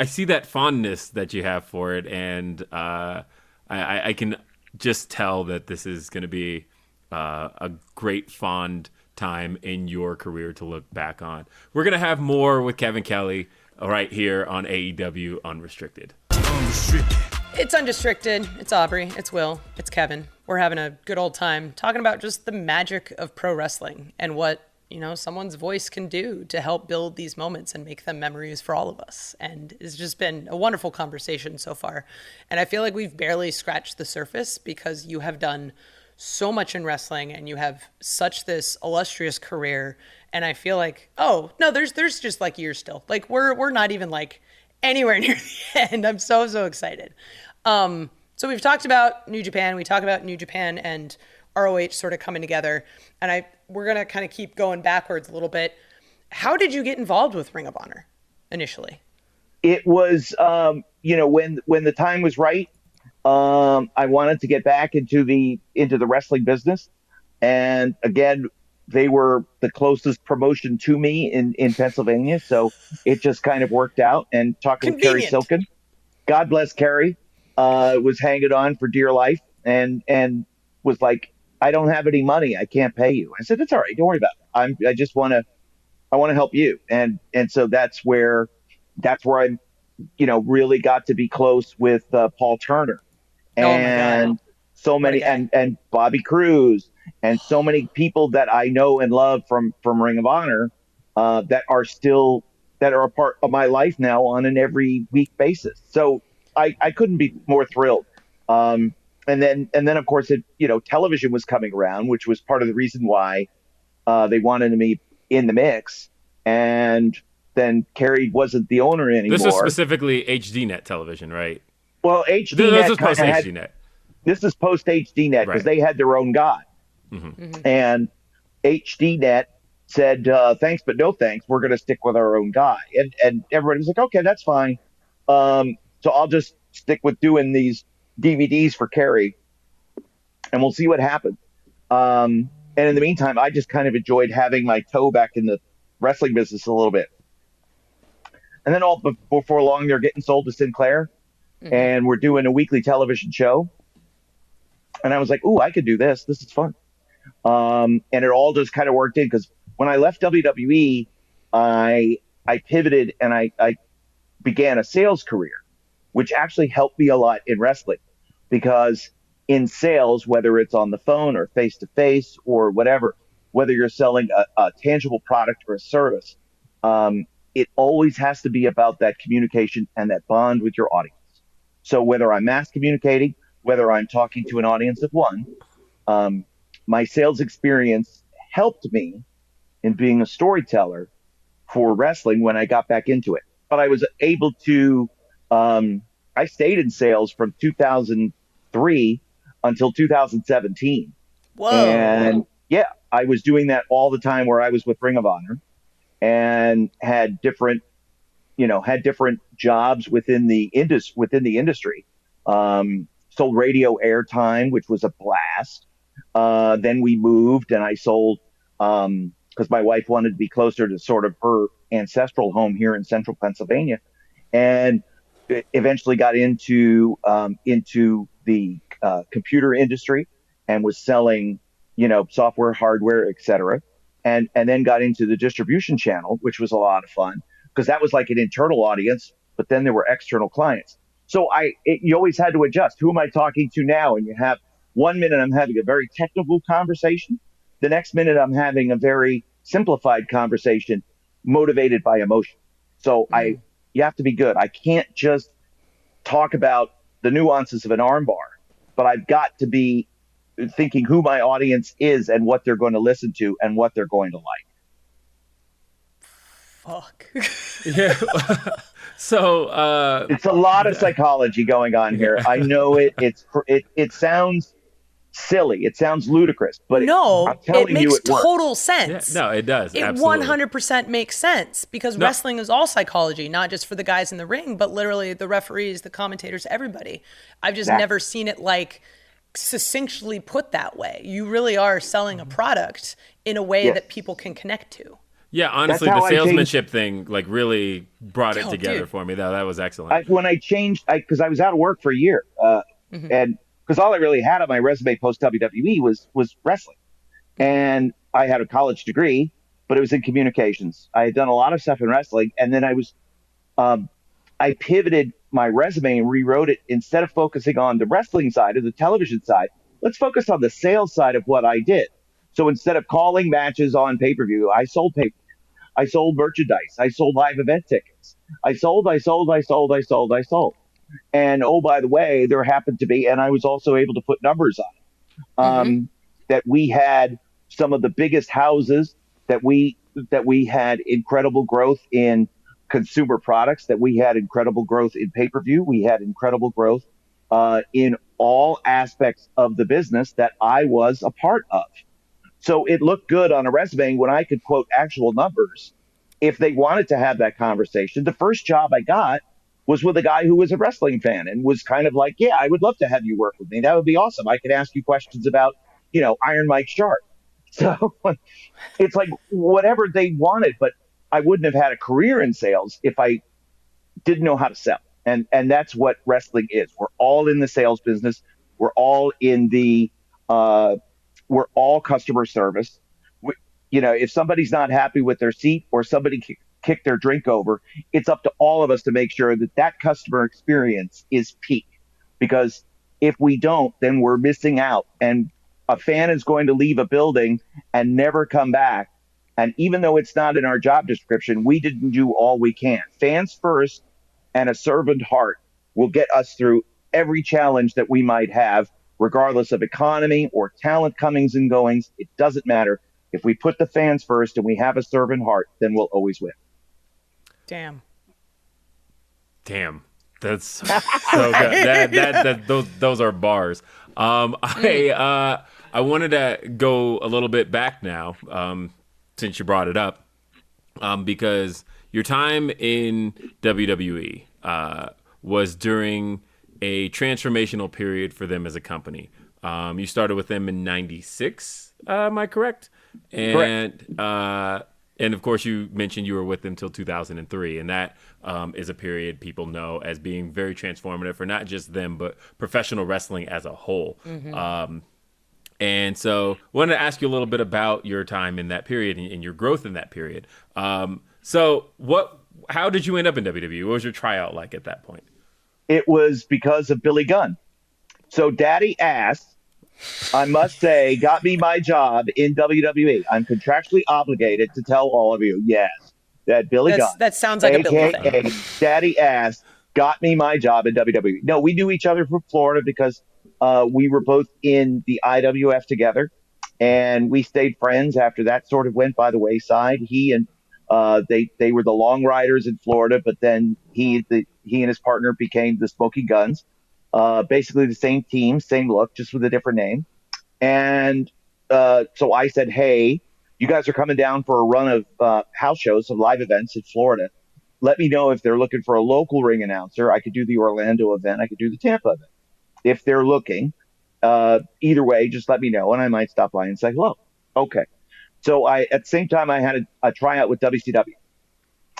[SPEAKER 3] see that fondness that you have for it, and I can just tell that this is going to be a great, fond time in your career to look back on. We're going to have more with Kevin Kelly right here on AEW Unrestricted.
[SPEAKER 1] Unrestricted.
[SPEAKER 2] It's Unrestricted. It's Aubrey. It's Will. It's Kevin. We're having a good old time talking about just the magic of pro wrestling and what, someone's voice can do to help build these moments and make them memories for all of us. And it's just been a wonderful conversation so far. And I feel like we've barely scratched the surface because you have done so much in wrestling and you have such this illustrious career. And I feel like, there's just like years still. Like we're not even like anywhere near the end. I'm so excited. So we've talked about New Japan. We talk about New Japan and ROH sort of coming together. And we're going to kind of keep going backwards a little bit. How did you get involved with Ring of Honor initially?
[SPEAKER 4] It was, when the time was right, I wanted to get back into the wrestling business. And again, they were the closest promotion to me in Pennsylvania. So it just kind of worked out. And talking with Kerry Silken, God bless Kerry, was hanging on for dear life and was like, I don't have any money. I can't pay you. I said, it's all right. Don't worry about it. I just want to help you. And so that's where I, really got to be close with Paul Turner and so many, and Bobby Cruz and so many people that I know and love from Ring of Honor, that are a part of my life now on an every week basis. So I couldn't be more thrilled. And then of course television was coming around, which was part of the reason why they wanted me in the mix. And then Kerry wasn't the owner anymore.
[SPEAKER 3] This is specifically HDNet television, right?
[SPEAKER 4] Well, HDNet.
[SPEAKER 3] This is post HDNet.
[SPEAKER 4] This is post HDNet because they had their own guy. And HDNet said, thanks, but no thanks. We're going to stick with our own guy. And everybody was like, okay, that's fine. So I'll just stick with doing these DVDs for Kerry. and we'll see what happens. And in the meantime, I just kind of enjoyed having my toe back in the wrestling business a little bit. And then before long, they're getting sold to Sinclair, and we're doing a weekly television show. And I was like, "Ooh, I could do this. This is fun." And it all just kind of worked in, because when I left WWE, I pivoted and I began a sales career, which actually helped me a lot in wrestling, because in sales, whether it's on the phone or face to face or whatever, whether you're selling a tangible product or a service, it always has to be about that communication and that bond with your audience. So whether I'm mass communicating, whether I'm talking to an audience of one, my sales experience helped me in being a storyteller for wrestling when I got back into it. But I was able to, I stayed in sales from 2003 until 2017.
[SPEAKER 2] Whoa.
[SPEAKER 4] And yeah, I was doing that all the time, where I was with Ring of Honor and had different jobs within the industry. Sold radio airtime, which was a blast. Then we moved, and I sold, because my wife wanted to be closer to sort of her ancestral home here in central Pennsylvania, and eventually got into the computer industry and was selling, software, hardware, etc. And then got into the distribution channel, which was a lot of fun, because that was like an internal audience, but then there were external clients. So you always had to adjust. Who am I talking to now? And you have 1 minute I'm having a very technical conversation. The next minute I'm having a very simplified conversation motivated by emotion. So you have to be good. I can't just talk about the nuances of an armbar, but I've got to be thinking who my audience is and what they're going to listen to and what they're going to like.
[SPEAKER 2] Fuck.
[SPEAKER 3] Yeah. So
[SPEAKER 4] it's a lot of psychology going on here. I know it. It sounds silly. It sounds ludicrous, but
[SPEAKER 2] no, it makes total
[SPEAKER 4] works.
[SPEAKER 2] sense.
[SPEAKER 3] Yeah, no, it does.
[SPEAKER 2] It
[SPEAKER 3] absolutely.
[SPEAKER 2] 100% makes sense, because wrestling is all psychology, not just for the guys in the ring, but literally the referees, the commentators, everybody. I've just never seen it like succinctly put that way. You really are selling a product in a way that people can connect to.
[SPEAKER 3] Yeah, honestly, the salesmanship thing like really brought it together for me. That was excellent.
[SPEAKER 4] When I changed, because I was out of work for a year, and because all I really had on my resume post WWE was wrestling, and I had a college degree, but it was in communications. I had done a lot of stuff in wrestling, and then I pivoted my resume and rewrote it. Instead of focusing on the wrestling side or the television side, let's focus on the sales side of what I did. So instead of calling matches on pay-per-view, I sold pay-per-view. I sold merchandise. I sold live event tickets. I sold. And oh, by the way, there happened to be, and I was also able to put numbers on it, that we had some of the biggest houses, that we had incredible growth in consumer products, that we had incredible growth in pay-per-view. We had incredible growth in all aspects of the business that I was a part of. So it looked good on a resume when I could quote actual numbers. If they wanted to have that conversation, the first job I got was with a guy who was a wrestling fan and was kind of like, yeah, I would love to have you work with me. That would be awesome. I could ask you questions about, Iron Mike Sharp. So it's like whatever they wanted, but I wouldn't have had a career in sales if I didn't know how to sell. And that's what wrestling is. We're all in the sales business. We're all in we're all customer service. If somebody's not happy with their seat or somebody kicked their drink over, it's up to all of us to make sure that customer experience is peak. Because if we don't, then we're missing out. And a fan is going to leave a building and never come back. And even though it's not in our job description, we didn't do all we can. Fans first and a servant heart will get us through every challenge that we might have, regardless of economy or talent comings and goings. It doesn't matter. If we put the fans first and we have a servant heart, then we'll always win.
[SPEAKER 2] Damn.
[SPEAKER 3] That's so good. Those are bars. I wanted to go a little bit back now, since you brought it up, because your time in WWE was during a transformational period for them as a company. You started with them in '96. Am I correct? And and of course, you mentioned you were with them till 2003, and that is a period people know as being very transformative for not just them, but professional wrestling as a whole. And so, I wanted to ask you a little bit about your time in that period and your growth in that period. So, how did you end up in WWE? What was your tryout like at that point?
[SPEAKER 4] It was because of Billy Gunn. So Daddy Ass, I must say, got me my job in WWE. I'm contractually obligated to tell all of you, yes, that Billy Gunn.
[SPEAKER 2] That sounds like a Billy thing.
[SPEAKER 4] Daddy Ass got me my job in WWE. No, we knew each other from Florida because we were both in the IWF together, and we stayed friends after that sort of went by the wayside. He and they were the Long Riders in Florida, but then he and his partner became the Smoking Guns. Basically the same team, same look, just with a different name. And so I said, hey, you guys are coming down for a run of house shows, of live events in Florida. Let me know if they're looking for a local ring announcer. I could do the Orlando event. I could do the Tampa event. If they're looking, either way, just let me know, and I might stop by and say hello. Okay. So at the same time, I had a tryout with WCW,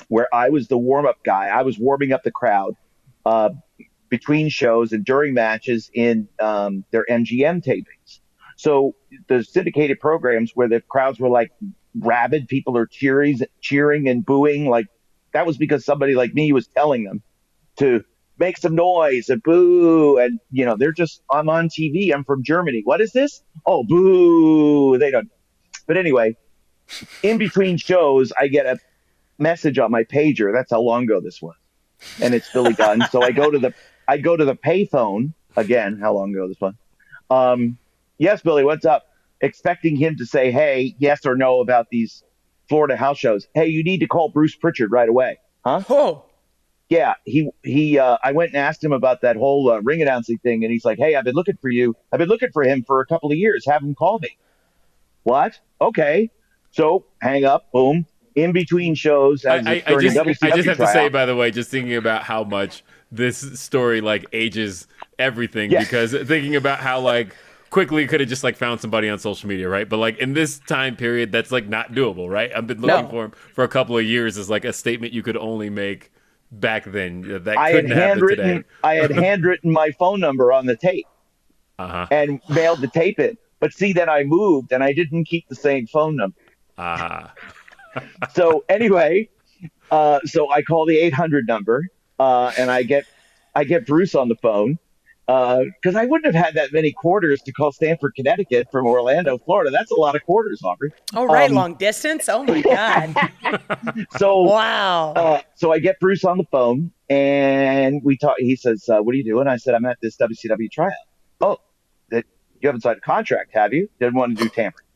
[SPEAKER 4] where I was the warm-up guy. I was warming up the crowd between shows and during matches in their MGM tapings. So the syndicated programs where the crowds were like rabid, people are cheering and booing, like that was because somebody like me was telling them to make some noise and boo. And, they're just, I'm on TV. I'm from Germany. What is this? Oh, boo. They don't. But anyway, in between shows, I get a message on my pager. That's how long ago this was. And it's Billy Gunn. So I go to the payphone again. How long ago this was? Yes, Billy, what's up? Expecting him to say, hey, yes or no about these Florida house shows. Hey, you need to call Bruce Pritchard right away. Huh?
[SPEAKER 2] Oh.
[SPEAKER 4] Yeah, I went and asked him about that whole ring announcing thing, and he's like, hey, I've been looking for you. I've been looking for him for a couple of years. Have him call me. What? Okay. So hang up, boom. In between shows.
[SPEAKER 3] I just have to say, by the way, just thinking about how much this story ages everything, because thinking about how quickly could have just found somebody on social media, right? But in this time period, that's not doable, right? I've been looking for him for a couple of years is a statement you could only make back then. That couldn't happen today.
[SPEAKER 4] I had handwritten my phone number on the tape and mailed the tape in. But see, then I moved and I didn't keep the same phone number. So anyway, so I call the 800 number and I get Bruce on the phone because I wouldn't have had that many quarters to call Stamford, Connecticut from Orlando, Florida. That's a lot of quarters, Aubrey.
[SPEAKER 2] Oh, right. Long distance. Oh, my God.
[SPEAKER 4] So
[SPEAKER 2] wow.
[SPEAKER 4] So I get Bruce on the phone and we talk. He says, what are you doing? I said, I'm at this WCW tryout. Oh, you haven't signed a contract, have you? Didn't want to do tampering.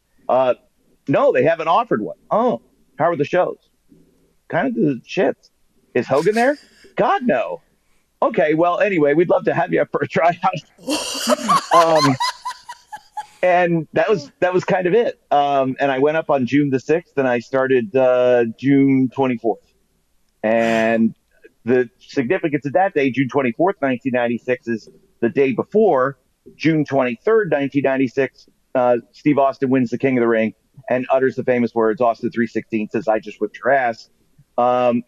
[SPEAKER 4] No, they haven't offered one. Oh, how are the shows? Kind of the shits. Is Hogan there? God, no. Okay, well, anyway, we'd love to have you up for a tryout. And that was kind of it. And I went up on June the 6th, and I started June 24th. And the significance of that day, June 24th, 1996, is the day before, June 23rd, 1996, Steve Austin wins the King of the Ring and utters the famous words, Austin 3:16 says, I just whipped your ass,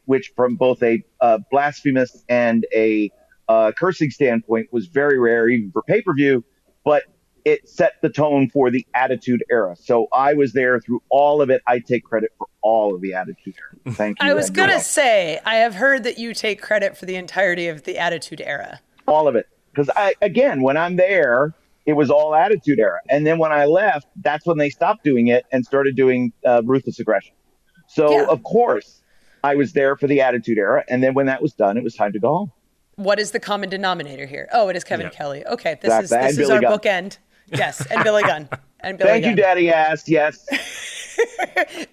[SPEAKER 4] which from both a blasphemous and a cursing standpoint was very rare, even for pay-per-view, but it set the tone for the Attitude Era. So I was there through all of it. I take credit for all of the Attitude Era. Thank you.
[SPEAKER 2] I was going to say, I have heard that you take credit for the entirety of the Attitude Era.
[SPEAKER 4] All of it. Because when I'm there, it was all Attitude Era. And then when I left, that's when they stopped doing it and started doing Ruthless Aggression. So, Of course, I was there for the Attitude Era. And then when that was done, it was time to go home.
[SPEAKER 2] What is the common denominator here? Oh, it is Kevin Kelly. Okay, this is our bookend. Yes, and Billy Gunn.
[SPEAKER 4] Thank you, Daddy Ass. Yes.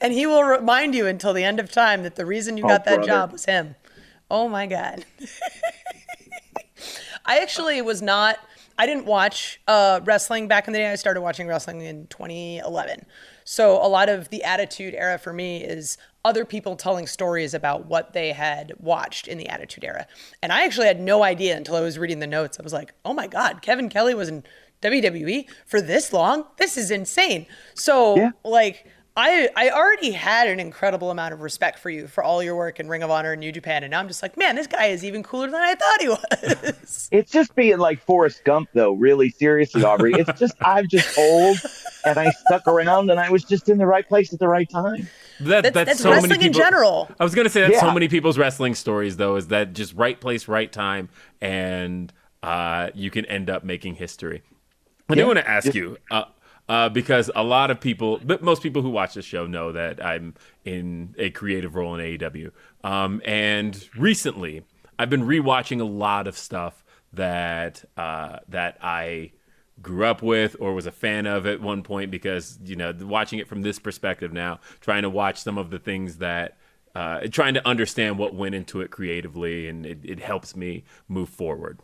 [SPEAKER 2] And he will remind you until the end of time that the reason you got that job was him. Oh, my God. I actually I didn't watch wrestling back in the day. I started watching wrestling in 2011. So a lot of the Attitude Era for me is other people telling stories about what they had watched in the Attitude Era. And I actually had no idea until I was reading the notes. I was like, oh my God, Kevin Kelly was in WWE for this long? This is insane. So
[SPEAKER 4] Yeah.
[SPEAKER 2] like I already had an incredible amount of respect for you for all your work in Ring of Honor and New Japan. And now I'm just like, man, this guy is even cooler than I thought he was.
[SPEAKER 4] It's just being like Forrest Gump, though. Really, seriously, Aubrey. It's just I'm just old, and I stuck around, and I was just in the right place at the right time.
[SPEAKER 2] That's
[SPEAKER 3] so
[SPEAKER 2] wrestling
[SPEAKER 3] many people,
[SPEAKER 2] in general.
[SPEAKER 3] I was gonna say that's so
[SPEAKER 4] Yeah.
[SPEAKER 3] many people's wrestling stories, though, is that just right place, right time, and you can end up making history. I do want to ask you, because a lot of people, but most people who watch this show know that I'm in a creative role in AEW. And recently, I've been rewatching a lot of stuff that I grew up with or was a fan of at one point, because, watching it from this perspective now, trying to watch some of the things that, trying to understand what went into it creatively, and it helps me move forward.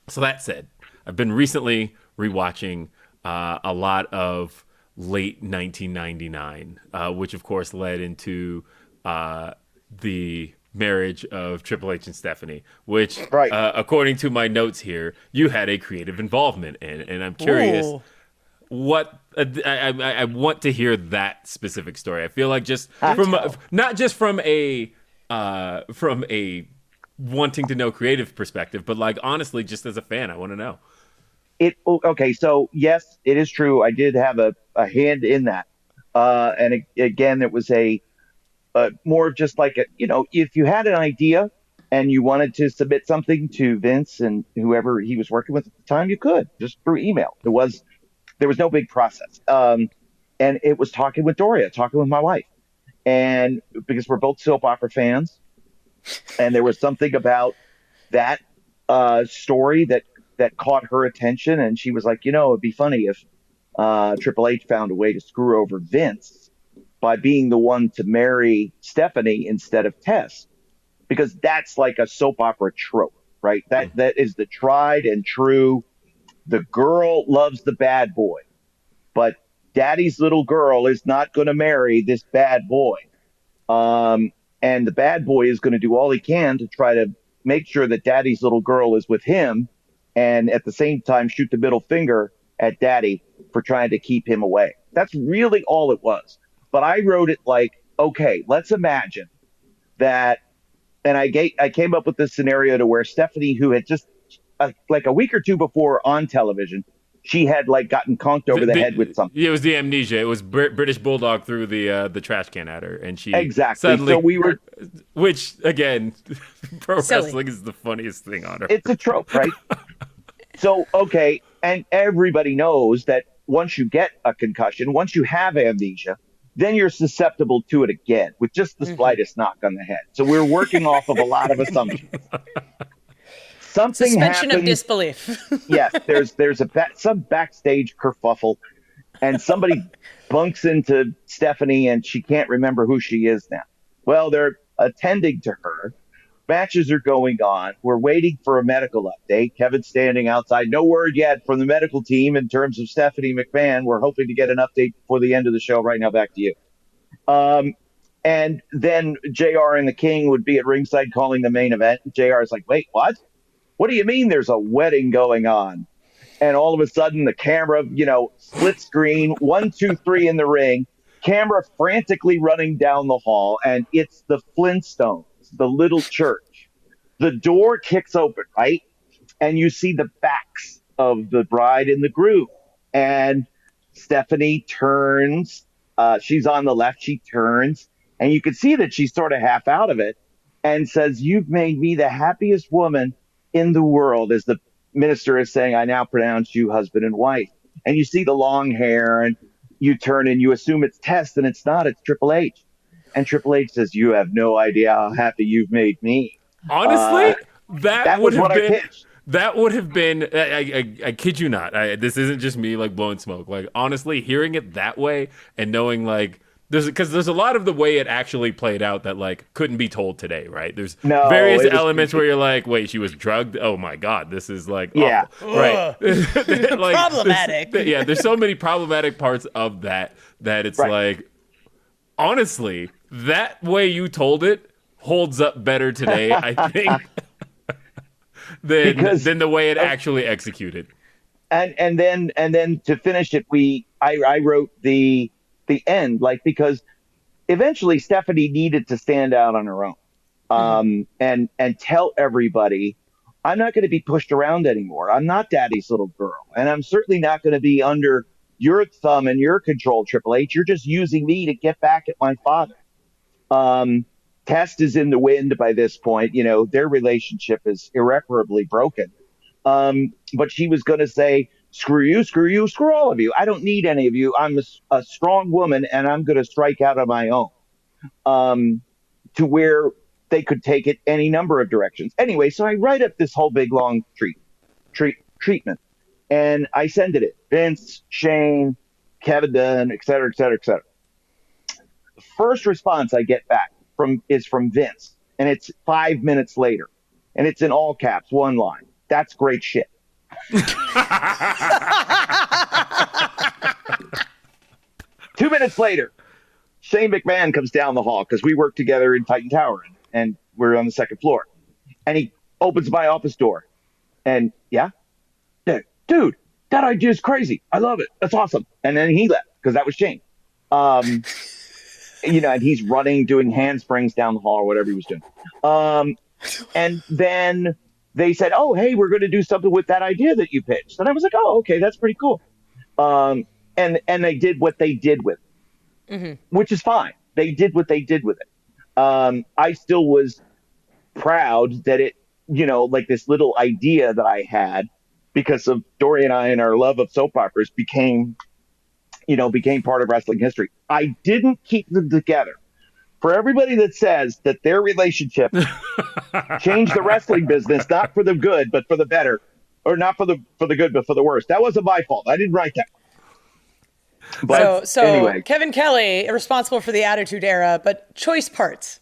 [SPEAKER 3] So that said, I've been recently rewatching a lot of late 1999, which of course led into the marriage of Triple H and Stephanie, which,
[SPEAKER 4] Right.
[SPEAKER 3] According to my notes here, you had a creative involvement in. And I'm curious,
[SPEAKER 2] Ooh.
[SPEAKER 3] what I want to hear that specific story. I feel like just from not just from a wanting to know creative perspective, but like honestly, just as a fan, I want to know.
[SPEAKER 4] Okay, so yes, it is true. I did have a hand in that, again, it was a more of just like if you had an idea and you wanted to submit something to Vince and whoever he was working with at the time, you could just through email. There was no big process, and it was talking with Doria, talking with my wife, and because we're both soap opera fans, and there was something about that story that caught her attention, and she was like, it'd be funny if Triple H found a way to screw over Vince by being the one to marry Stephanie instead of Tess, because that's like a soap opera trope, right? That is the tried and true. The girl loves the bad boy, but daddy's little girl is not going to marry this bad boy. And the bad boy is going to do all he can to try to make sure that daddy's little girl is with him, and at the same time shoot the middle finger at daddy for trying to keep him away. That's really all it was. But I wrote it like, okay, let's imagine that. And I came up with this scenario to where Stephanie, who had just like a week or two before on television, she had like gotten conked over the head with something.
[SPEAKER 3] It was the amnesia. It was British Bulldog threw the trash can at her, and she
[SPEAKER 4] Exactly.
[SPEAKER 3] suddenly,
[SPEAKER 4] So we were,
[SPEAKER 3] which again, pro
[SPEAKER 2] Silly.
[SPEAKER 3] wrestling is the funniest thing on earth.
[SPEAKER 4] it's a trope, right? So, okay. And everybody knows that once you get a concussion, once you have amnesia, then you're susceptible to it again with just the slightest knock on the head. So we're working off of a lot of assumptions. Something
[SPEAKER 2] Suspension of
[SPEAKER 4] happens.
[SPEAKER 2] disbelief.
[SPEAKER 4] Yes, there's some backstage kerfuffle, and somebody bunks into Stephanie, and she can't remember who she is now. Well, they're attending to her. Matches are going on. We're waiting for a medical update. Kevin's standing outside. No word yet from the medical team in terms of Stephanie McMahon. We're hoping to get an update before the end of the show. Right now, back to you. And then JR and the King would be at ringside calling the main event. JR is like, wait, what? What do you mean there's a wedding going on? And all of a sudden the camera, split screen, 1, 2, 3 in the ring, camera frantically running down the hall. And it's the Flintstones, the little church. The door kicks open, right? And you see the backs of the bride and the groom. And Stephanie turns. She's on the left. She turns. And you can see that she's sort of half out of it and says, "You've made me the happiest woman in the world," as the minister is saying, "I now pronounce you husband and wife." And you see the long hair, and you turn and you assume it's Tess, and it's not. It's Triple H. And Triple H says, "You have no idea how happy you've made me."
[SPEAKER 3] Honestly, that would
[SPEAKER 4] was
[SPEAKER 3] have
[SPEAKER 4] what I
[SPEAKER 3] been.
[SPEAKER 4] pitched.
[SPEAKER 3] That would have been. I kid you not. This isn't just me like blowing smoke. Like honestly, hearing it that way and knowing like. There's a lot of the way it actually played out that like couldn't be told today, right? There's various elements where you're like, wait, she was drugged. Oh my god, this is like awful. Right? Like,
[SPEAKER 2] Problematic.
[SPEAKER 3] There's so many problematic parts of that it's like, honestly, that way you told it holds up better today, I think, than the way it actually executed.
[SPEAKER 4] and then to finish it, I wrote the end, like, because eventually Stephanie needed to stand out on her own, and tell everybody, I'm not going to be pushed around anymore. I'm not daddy's little girl, and I'm certainly not going to be under your thumb and your control, Triple H. You're just using me to get back at my father. Test is in the wind by this point. You know, their relationship is irreparably broken. But she was going to say, screw you, screw you, screw all of you. I don't need any of you. I'm a strong woman, and I'm going to strike out on my own. To where they could take it any number of directions. Anyway, so I write up this whole big long treatment, and I send it. Vince, Shane, Kevin Dunn, et cetera, et cetera, et cetera. The first response I get back is from Vince, and it's 5 minutes later, and it's in all caps, one line. That's great shit. 2 minutes later, Shane McMahon comes down the hall, because we work together in Titan Tower, and we're on the second floor. And he opens my office door. And yeah, dude, that idea is crazy. I love it. That's awesome. And then he left, because that was Shane. And he's running, doing handsprings down the hall or whatever he was doing. And then they said, oh, hey, we're going to do something with that idea that you pitched. And I was like, oh, okay, that's pretty cool. And they did what they did with it, which is fine. They did what they did with it. I still was proud that it, like this little idea that I had, because of Dory and I and our love of soap operas, became part of wrestling history. I didn't keep them together. For everybody that says that their relationship changed the wrestling business, not for the good, but for the better, or not for the good, but for the worse, that wasn't my fault. I didn't write that. But
[SPEAKER 2] so
[SPEAKER 4] anyway,
[SPEAKER 2] Kevin Kelly, responsible for the Attitude Era, but choice parts.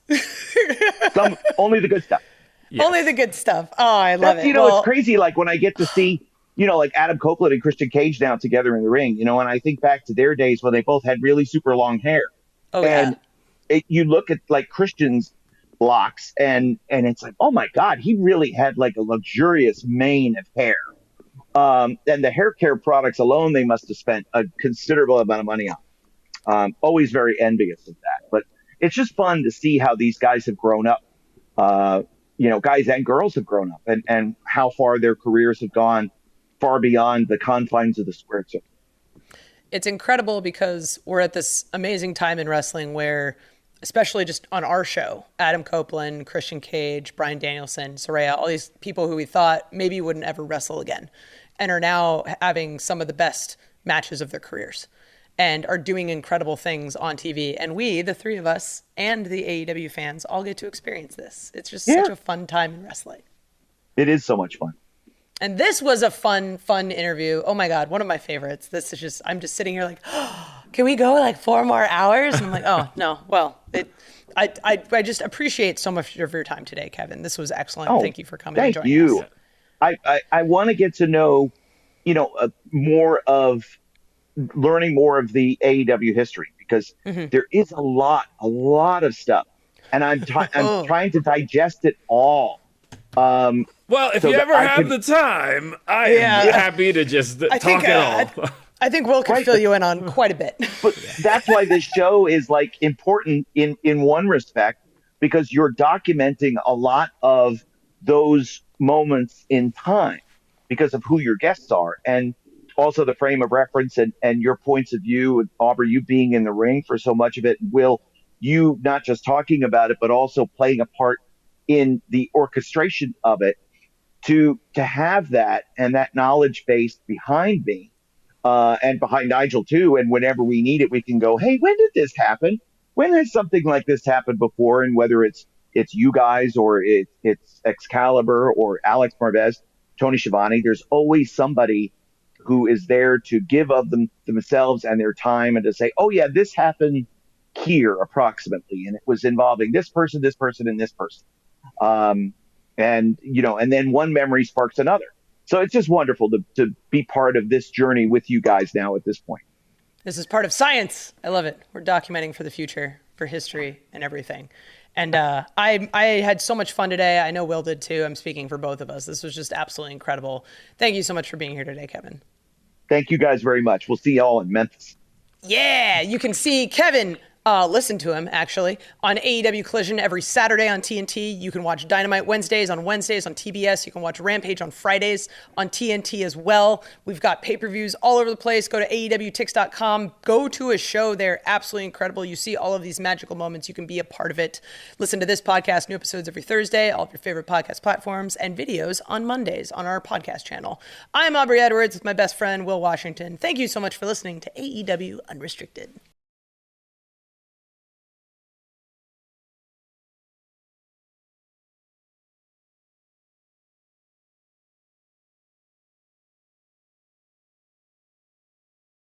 [SPEAKER 4] Only the good stuff.
[SPEAKER 2] Yes. Only the good stuff. Oh, I love it.
[SPEAKER 4] It's crazy. Like when I get to see, like Adam Copeland and Christian Cage now together in the ring, and I think back to their days when they both had really super long hair.
[SPEAKER 2] Oh, and
[SPEAKER 4] you look at like Christian's locks, and it's like, oh my God, he really had like a luxurious mane of hair. And the hair care products alone, they must have spent a considerable amount of money on. Always very envious of that. But it's just fun to see how these guys have grown up. Guys and girls have grown up, and how far their careers have gone, far beyond the confines of the square circle.
[SPEAKER 2] It's incredible because we're at this amazing time in wrestling where, especially just on our show, Adam Copeland, Christian Cage, Bryan Danielson, Saraya, all these people who we thought maybe wouldn't ever wrestle again, and are now having some of the best matches of their careers and are doing incredible things on TV. And we, the three of us and the AEW fans, all get to experience this. It's just such a fun time in wrestling.
[SPEAKER 4] It is so much fun.
[SPEAKER 2] And this was a fun interview. Oh my God, one of my favorites. This is just, I'm just sitting here like, oh, can we go like 4 more hours? And I'm like, oh no, well, I just appreciate so much of your time today, Kevin. This was excellent. Thank you for coming and joining us.
[SPEAKER 4] I want to get to know, learning more of the AEW history, because there is a lot of stuff, and I'm trying to digest it all.
[SPEAKER 3] Well, if you ever have the time, I am happy to just talk it all.
[SPEAKER 2] I think Will can fill you in on quite a bit.
[SPEAKER 4] But that's why this show is like important in one respect, because you're documenting a lot of those moments in time because of who your guests are, and also the frame of reference and your points of view. And Aubrey, you being in the ring for so much of it, Will, you not just talking about it, but also playing a part in the orchestration of it, to have that and that knowledge base behind me, and behind Nigel too. And whenever we need it, we can go, hey, when did this happen? When has something like this happened before? And whether it's you guys, or it's Excalibur, or Alex Marvez, Tony Schiavone, there's always somebody who is there to give of themselves and their time, and to say, oh yeah, this happened here approximately, and it was involving this person, and this person. And then one memory sparks another. So it's just wonderful to be part of this journey with you guys now at this point.
[SPEAKER 2] This is part of science. I love it. We're documenting for the future, for history and everything. And I had so much fun today. I know Will did too. I'm speaking for both of us. This was just absolutely incredible. Thank you so much for being here today, Kevin.
[SPEAKER 4] Thank you guys very much. We'll see y'all in Memphis.
[SPEAKER 2] Yeah, you can see Kevin, listen to him actually, on AEW Collision every Saturday on TNT. You can watch Dynamite Wednesdays on TBS. You can watch Rampage on Fridays on TNT as well. We've got pay-per-views all over the place. Go to AEWTix.com. Go to a show. They're absolutely incredible. You see all of these magical moments. You can be a part of it. Listen to this podcast, new episodes every Thursday, all of your favorite podcast platforms, and videos on Mondays on our podcast channel. I'm Aubrey Edwards with my best friend, Will Washington. Thank you so much for listening to AEW Unrestricted.